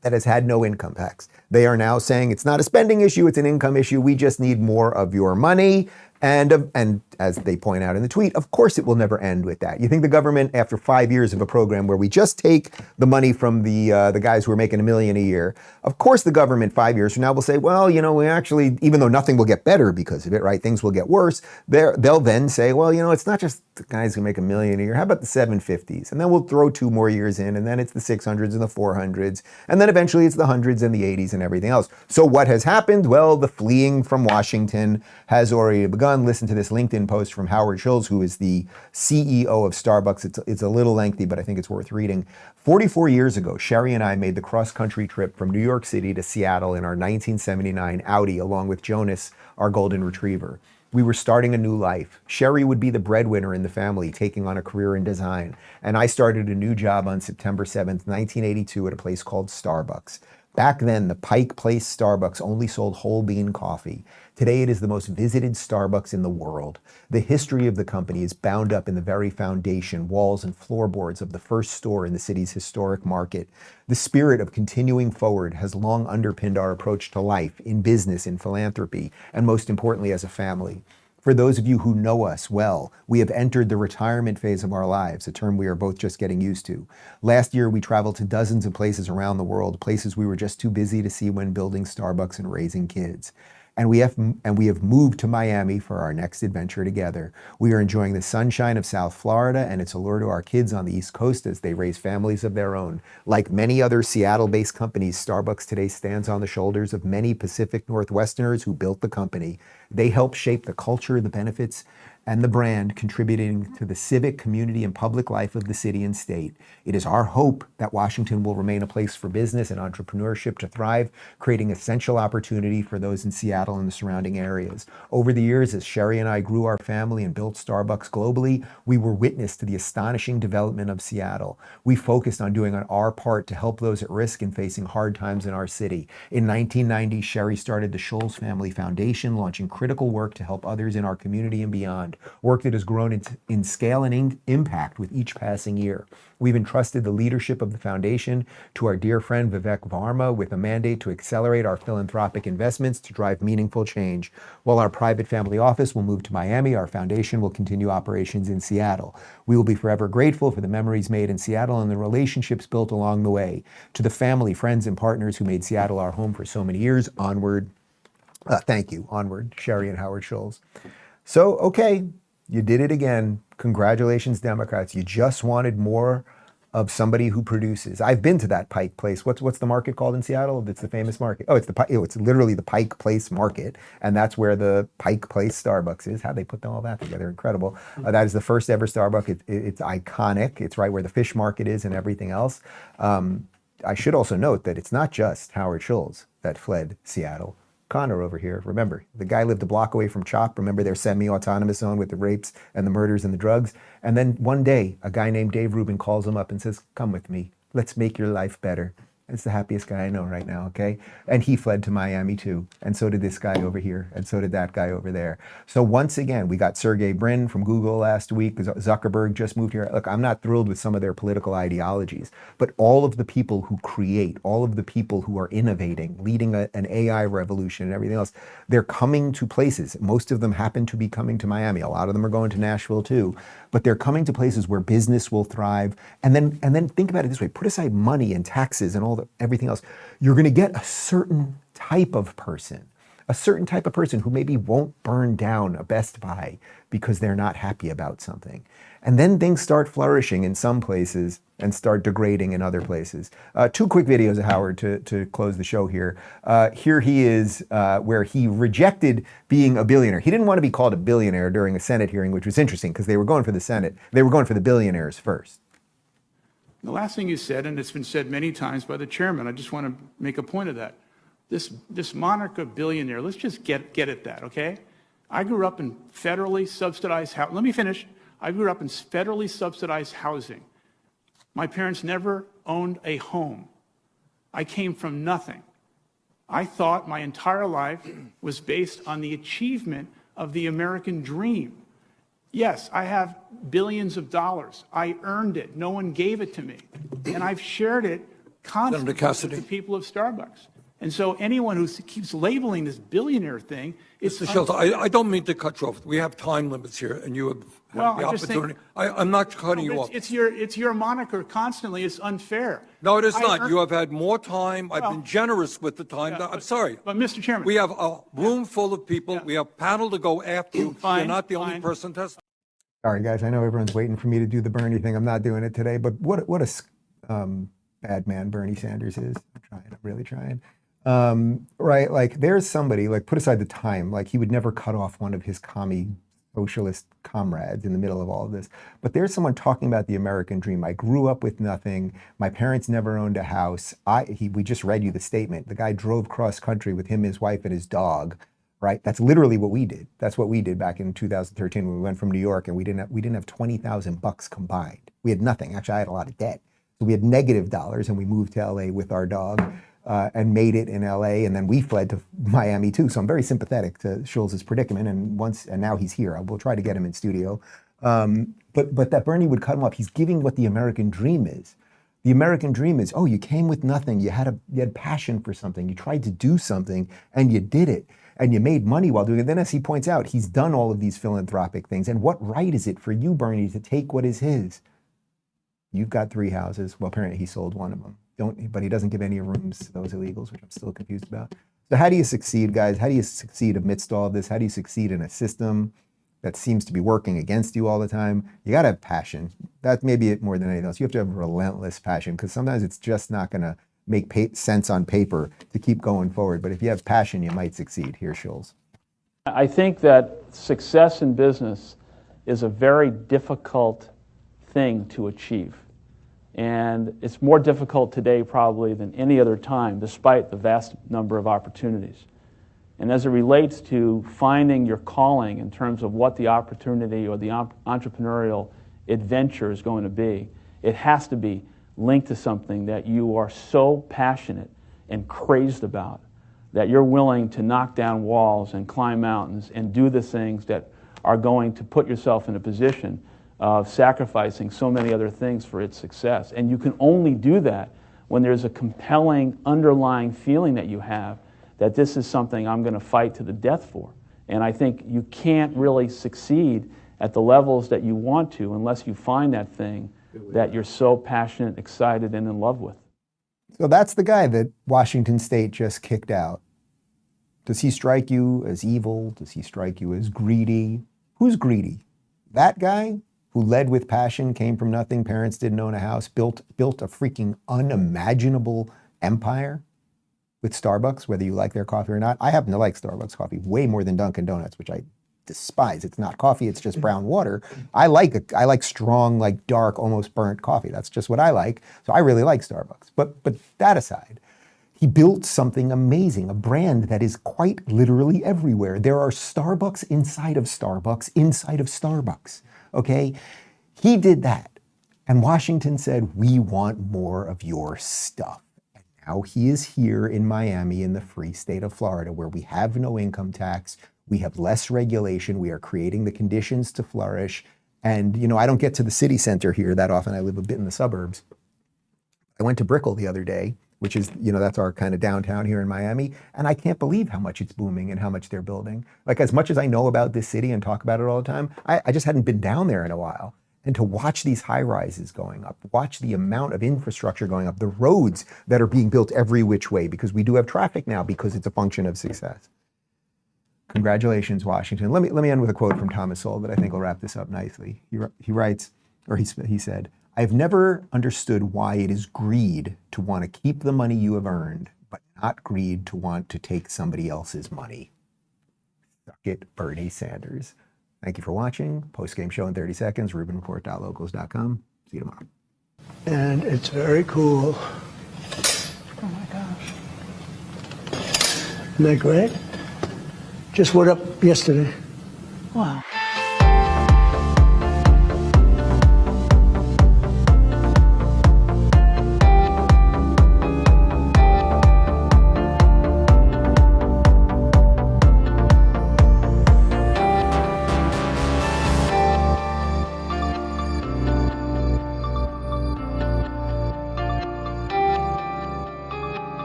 that has had no income tax. They are now saying it's not a spending issue, it's an income issue. We just need more of your money. And as they point out in the tweet, of course it will never end with that. You think the government, after 5 years of a program where we just take the money from the guys who are making $1 million a year, of course the government 5 years from now will say, well, you know, we actually, even though nothing will get better because of it, right? Things will get worse. They'll then say, well, you know, it's not just the guys who make $1 million a year. How about the 750s? And then we'll throw 2 more years in, and then it's the 600s and the 400s, and then eventually it's the 100s and the 80s and everything else. So what has happened? Well, the fleeing from Washington has already begun. Listen to this LinkedIn post from Howard Schultz, who is the CEO of Starbucks. It's a little lengthy, but I think it's worth reading. 44 years ago, Sherry and I made the cross-country trip from New York City to Seattle in our 1979 Audi, along with Jonas, our golden retriever. We were starting a new life. Sherry would be the breadwinner in the family, taking on a career in design. And I started a new job on September 7th, 1982 at a place called Starbucks. Back then, the Pike Place Starbucks only sold whole bean coffee. Today, it is the most visited Starbucks in the world. The history of the company is bound up in the very foundation, walls, and floorboards of the first store in the city's historic market. The spirit of continuing forward has long underpinned our approach to life, in business, in philanthropy, and most importantly, as a family. For those of you who know us well, we have entered the retirement phase of our lives, a term we are both just getting used to. Last year, we traveled to dozens of places around the world, places we were just too busy to see when building Starbucks and raising kids. and we have moved to Miami for our next adventure together. We are enjoying the sunshine of South Florida and its allure to our kids on the East Coast as they raise families of their own. Like many other Seattle-based companies, Starbucks today stands on the shoulders of many Pacific Northwesterners who built the company. They help shape the culture, the benefits, and the brand, contributing to the civic, community, and public life of the city and state. It is our hope that Washington will remain a place for business and entrepreneurship to thrive, creating essential opportunity for those in Seattle and the surrounding areas. Over the years, as Sherry and I grew our family and built Starbucks globally, we were witness to the astonishing development of Seattle. We focused on doing our part to help those at risk and facing hard times in our city. In 1990, Sherry started the Schultz Family Foundation, launching critical work to help others in our community and beyond. Work that has grown in scale and impact with each passing year. We've entrusted the leadership of the foundation to our dear friend Vivek Varma with a mandate to accelerate our philanthropic investments to drive meaningful change. While our private family office will move to Miami, our foundation will continue operations in Seattle. We will be forever grateful for the memories made in Seattle and the relationships built along the way. To the family, friends, and partners who made Seattle our home for so many years, onward. Thank you. Onward, Sherry and Howard Schultz. So, okay, you did it again. Congratulations, Democrats. You just wanted more of somebody who produces. I've been to that Pike Place. What's the market called in Seattle? It's the famous market. Oh, it's literally the Pike Place Market, and that's where the Pike Place Starbucks is. How they put all that together, incredible. That is the first ever Starbucks. It's iconic. It's right where the fish market is and everything else. I should also note that it's not just Howard Schultz that fled Seattle. Connor over here, remember, the guy lived a block away from CHOP. Remember their semi-autonomous zone with the rapes and the murders and the drugs? And then one day, a guy named Dave Rubin calls him up and says, come with me. Let's make your life better. It's the happiest guy I know right now, okay? And he fled to Miami too. And so did this guy over here. And so did that guy over there. So once again, we got Sergey Brin from Google last week. Zuckerberg just moved here. Look, I'm not thrilled with some of their political ideologies, but all of the people who create, all of the people who are innovating, leading an AI revolution and everything else, they're coming to places. Most of them happen to be coming to Miami. A lot of them are going to Nashville too. But they're coming to places where business will thrive. And then think about it this way, put aside money and taxes and everything else. You're going to get a certain type of person who maybe won't burn down a Best Buy because they're not happy about something. And then things start flourishing in some places and start degrading in other places. Two quick videos of Howard to close the show here. Here he is where he rejected being a billionaire. He didn't want to be called a billionaire during a Senate hearing, which was interesting because they were going for the Senate. They were going for the billionaires first. The last thing you said, and it's been said many times by the chairman, I just want to make a point of that. This moniker billionaire, let's just get at that, okay? I grew up in federally subsidized housing. Let me finish. I grew up in federally subsidized housing. My parents never owned a home. I came from nothing. I thought my entire life was based on the achievement of the American dream. Yes, I have billions of dollars. I earned it. No one gave it to me. And I've shared it constantly with the people of Starbucks. And so anyone who keeps labeling this billionaire thing, it's Mr. Schultz, I don't mean to cut you off. We have time limits here, and you have the opportunity. I'm not cutting you off. It's your moniker constantly. It's unfair. No, it is not. You have had more time. I've been generous with the time. I'm sorry. But, Mr. Chairman. We have a room full of people. Yeah. We have a panel to go after you. Fine, You're not the only person testifying. All right, guys, I know everyone's waiting for me to do the Bernie thing. I'm not doing it today, but what a bad man Bernie Sanders is. I'm really trying. Right, like there's somebody, like put aside the time, like he would never cut off one of his commie socialist comrades in the middle of all of this. But there's someone talking about the American dream. I grew up with nothing. My parents never owned a house. We just read you the statement. The guy drove cross country with him, his wife, and his dog. Right? That's literally what we did. That's what we did back in 2013 when we went from New York and we didn't have $20,000 combined. We had nothing. Actually, I had a lot of debt. So we had negative dollars and we moved to LA with our dog and made it in LA. And then we fled to Miami too. So I'm very sympathetic to Schultz's predicament. And now he's here. We'll try to get him in studio. But that Bernie would cut him off. He's giving what the American dream is. The American dream is, oh, you came with nothing. You had passion for something. You tried to do something and you did it. And you made money while doing it. Then as he points out, he's done all of these philanthropic things. And what right is it for you, Bernie, to take what is his? You've got 3 houses. Well, apparently he sold one of them. But he doesn't give any rooms to those illegals, which I'm still confused about. So how do you succeed, guys? How do you succeed amidst all of this? How do you succeed in a system that seems to be working against you all the time? You got to have passion. That may be it more than anything else. You have to have relentless passion, because sometimes it's just not going to make sense on paper to keep going forward. But if you have passion, you might succeed. Here's Schultz. I think that success in business is a very difficult thing to achieve. And it's more difficult today probably than any other time, despite the vast number of opportunities. And as it relates to finding your calling in terms of what the opportunity or the entrepreneurial adventure is going to be, it has to be linked to something that you are so passionate and crazed about that you're willing to knock down walls and climb mountains and do the things that are going to put yourself in a position of sacrificing so many other things for its success. And you can only do that when there's a compelling underlying feeling that you have that this is something I'm going to fight to the death for. And I think you can't really succeed at the levels that you want to unless you find that thing that you're so passionate, excited, and in love with. So that's the guy that Washington State just kicked out. Does he strike you as evil? Does he strike you as greedy? Who's greedy? That guy who led with passion, came from nothing, parents didn't own a house, built a freaking unimaginable empire with Starbucks, whether you like their coffee or not. I happen to like Starbucks coffee way more than Dunkin' Donuts, which I despise. It's not coffee, it's just brown water. I like strong, like dark, almost burnt coffee. That's just what I like. So I really like Starbucks. But that aside, he built something amazing, a brand that is quite literally everywhere. There are Starbucks inside of Starbucks inside of Starbucks, okay? He did that. And Washington said, we want more of your stuff. And now he is here in Miami in the free state of Florida, where we have no income tax. We have less regulation. We are creating the conditions to flourish. And, you know, I don't get to the city center here that often. I live a bit in the suburbs. I went to Brickell the other day, which is, you know, that's our kind of downtown here in Miami. And I can't believe how much it's booming and how much they're building. Like, as much as I know about this city and talk about it all the time, I just hadn't been down there in a while. And to watch these high rises going up, watch the amount of infrastructure going up, the roads that are being built every which way, because we do have traffic now because it's a function of success. Congratulations, Washington. Let me end with a quote from Thomas Sowell that I think will wrap this up nicely. He writes, or he said, I've never understood why it is greed to want to keep the money you have earned, but not greed to want to take somebody else's money. Suck it, Bernie Sanders. Thank you for watching. Post-game show in 30 seconds, RubinReport.locals.com. See you tomorrow. And it's very cool. Oh my gosh. Isn't that great? Just went up yesterday. Wow.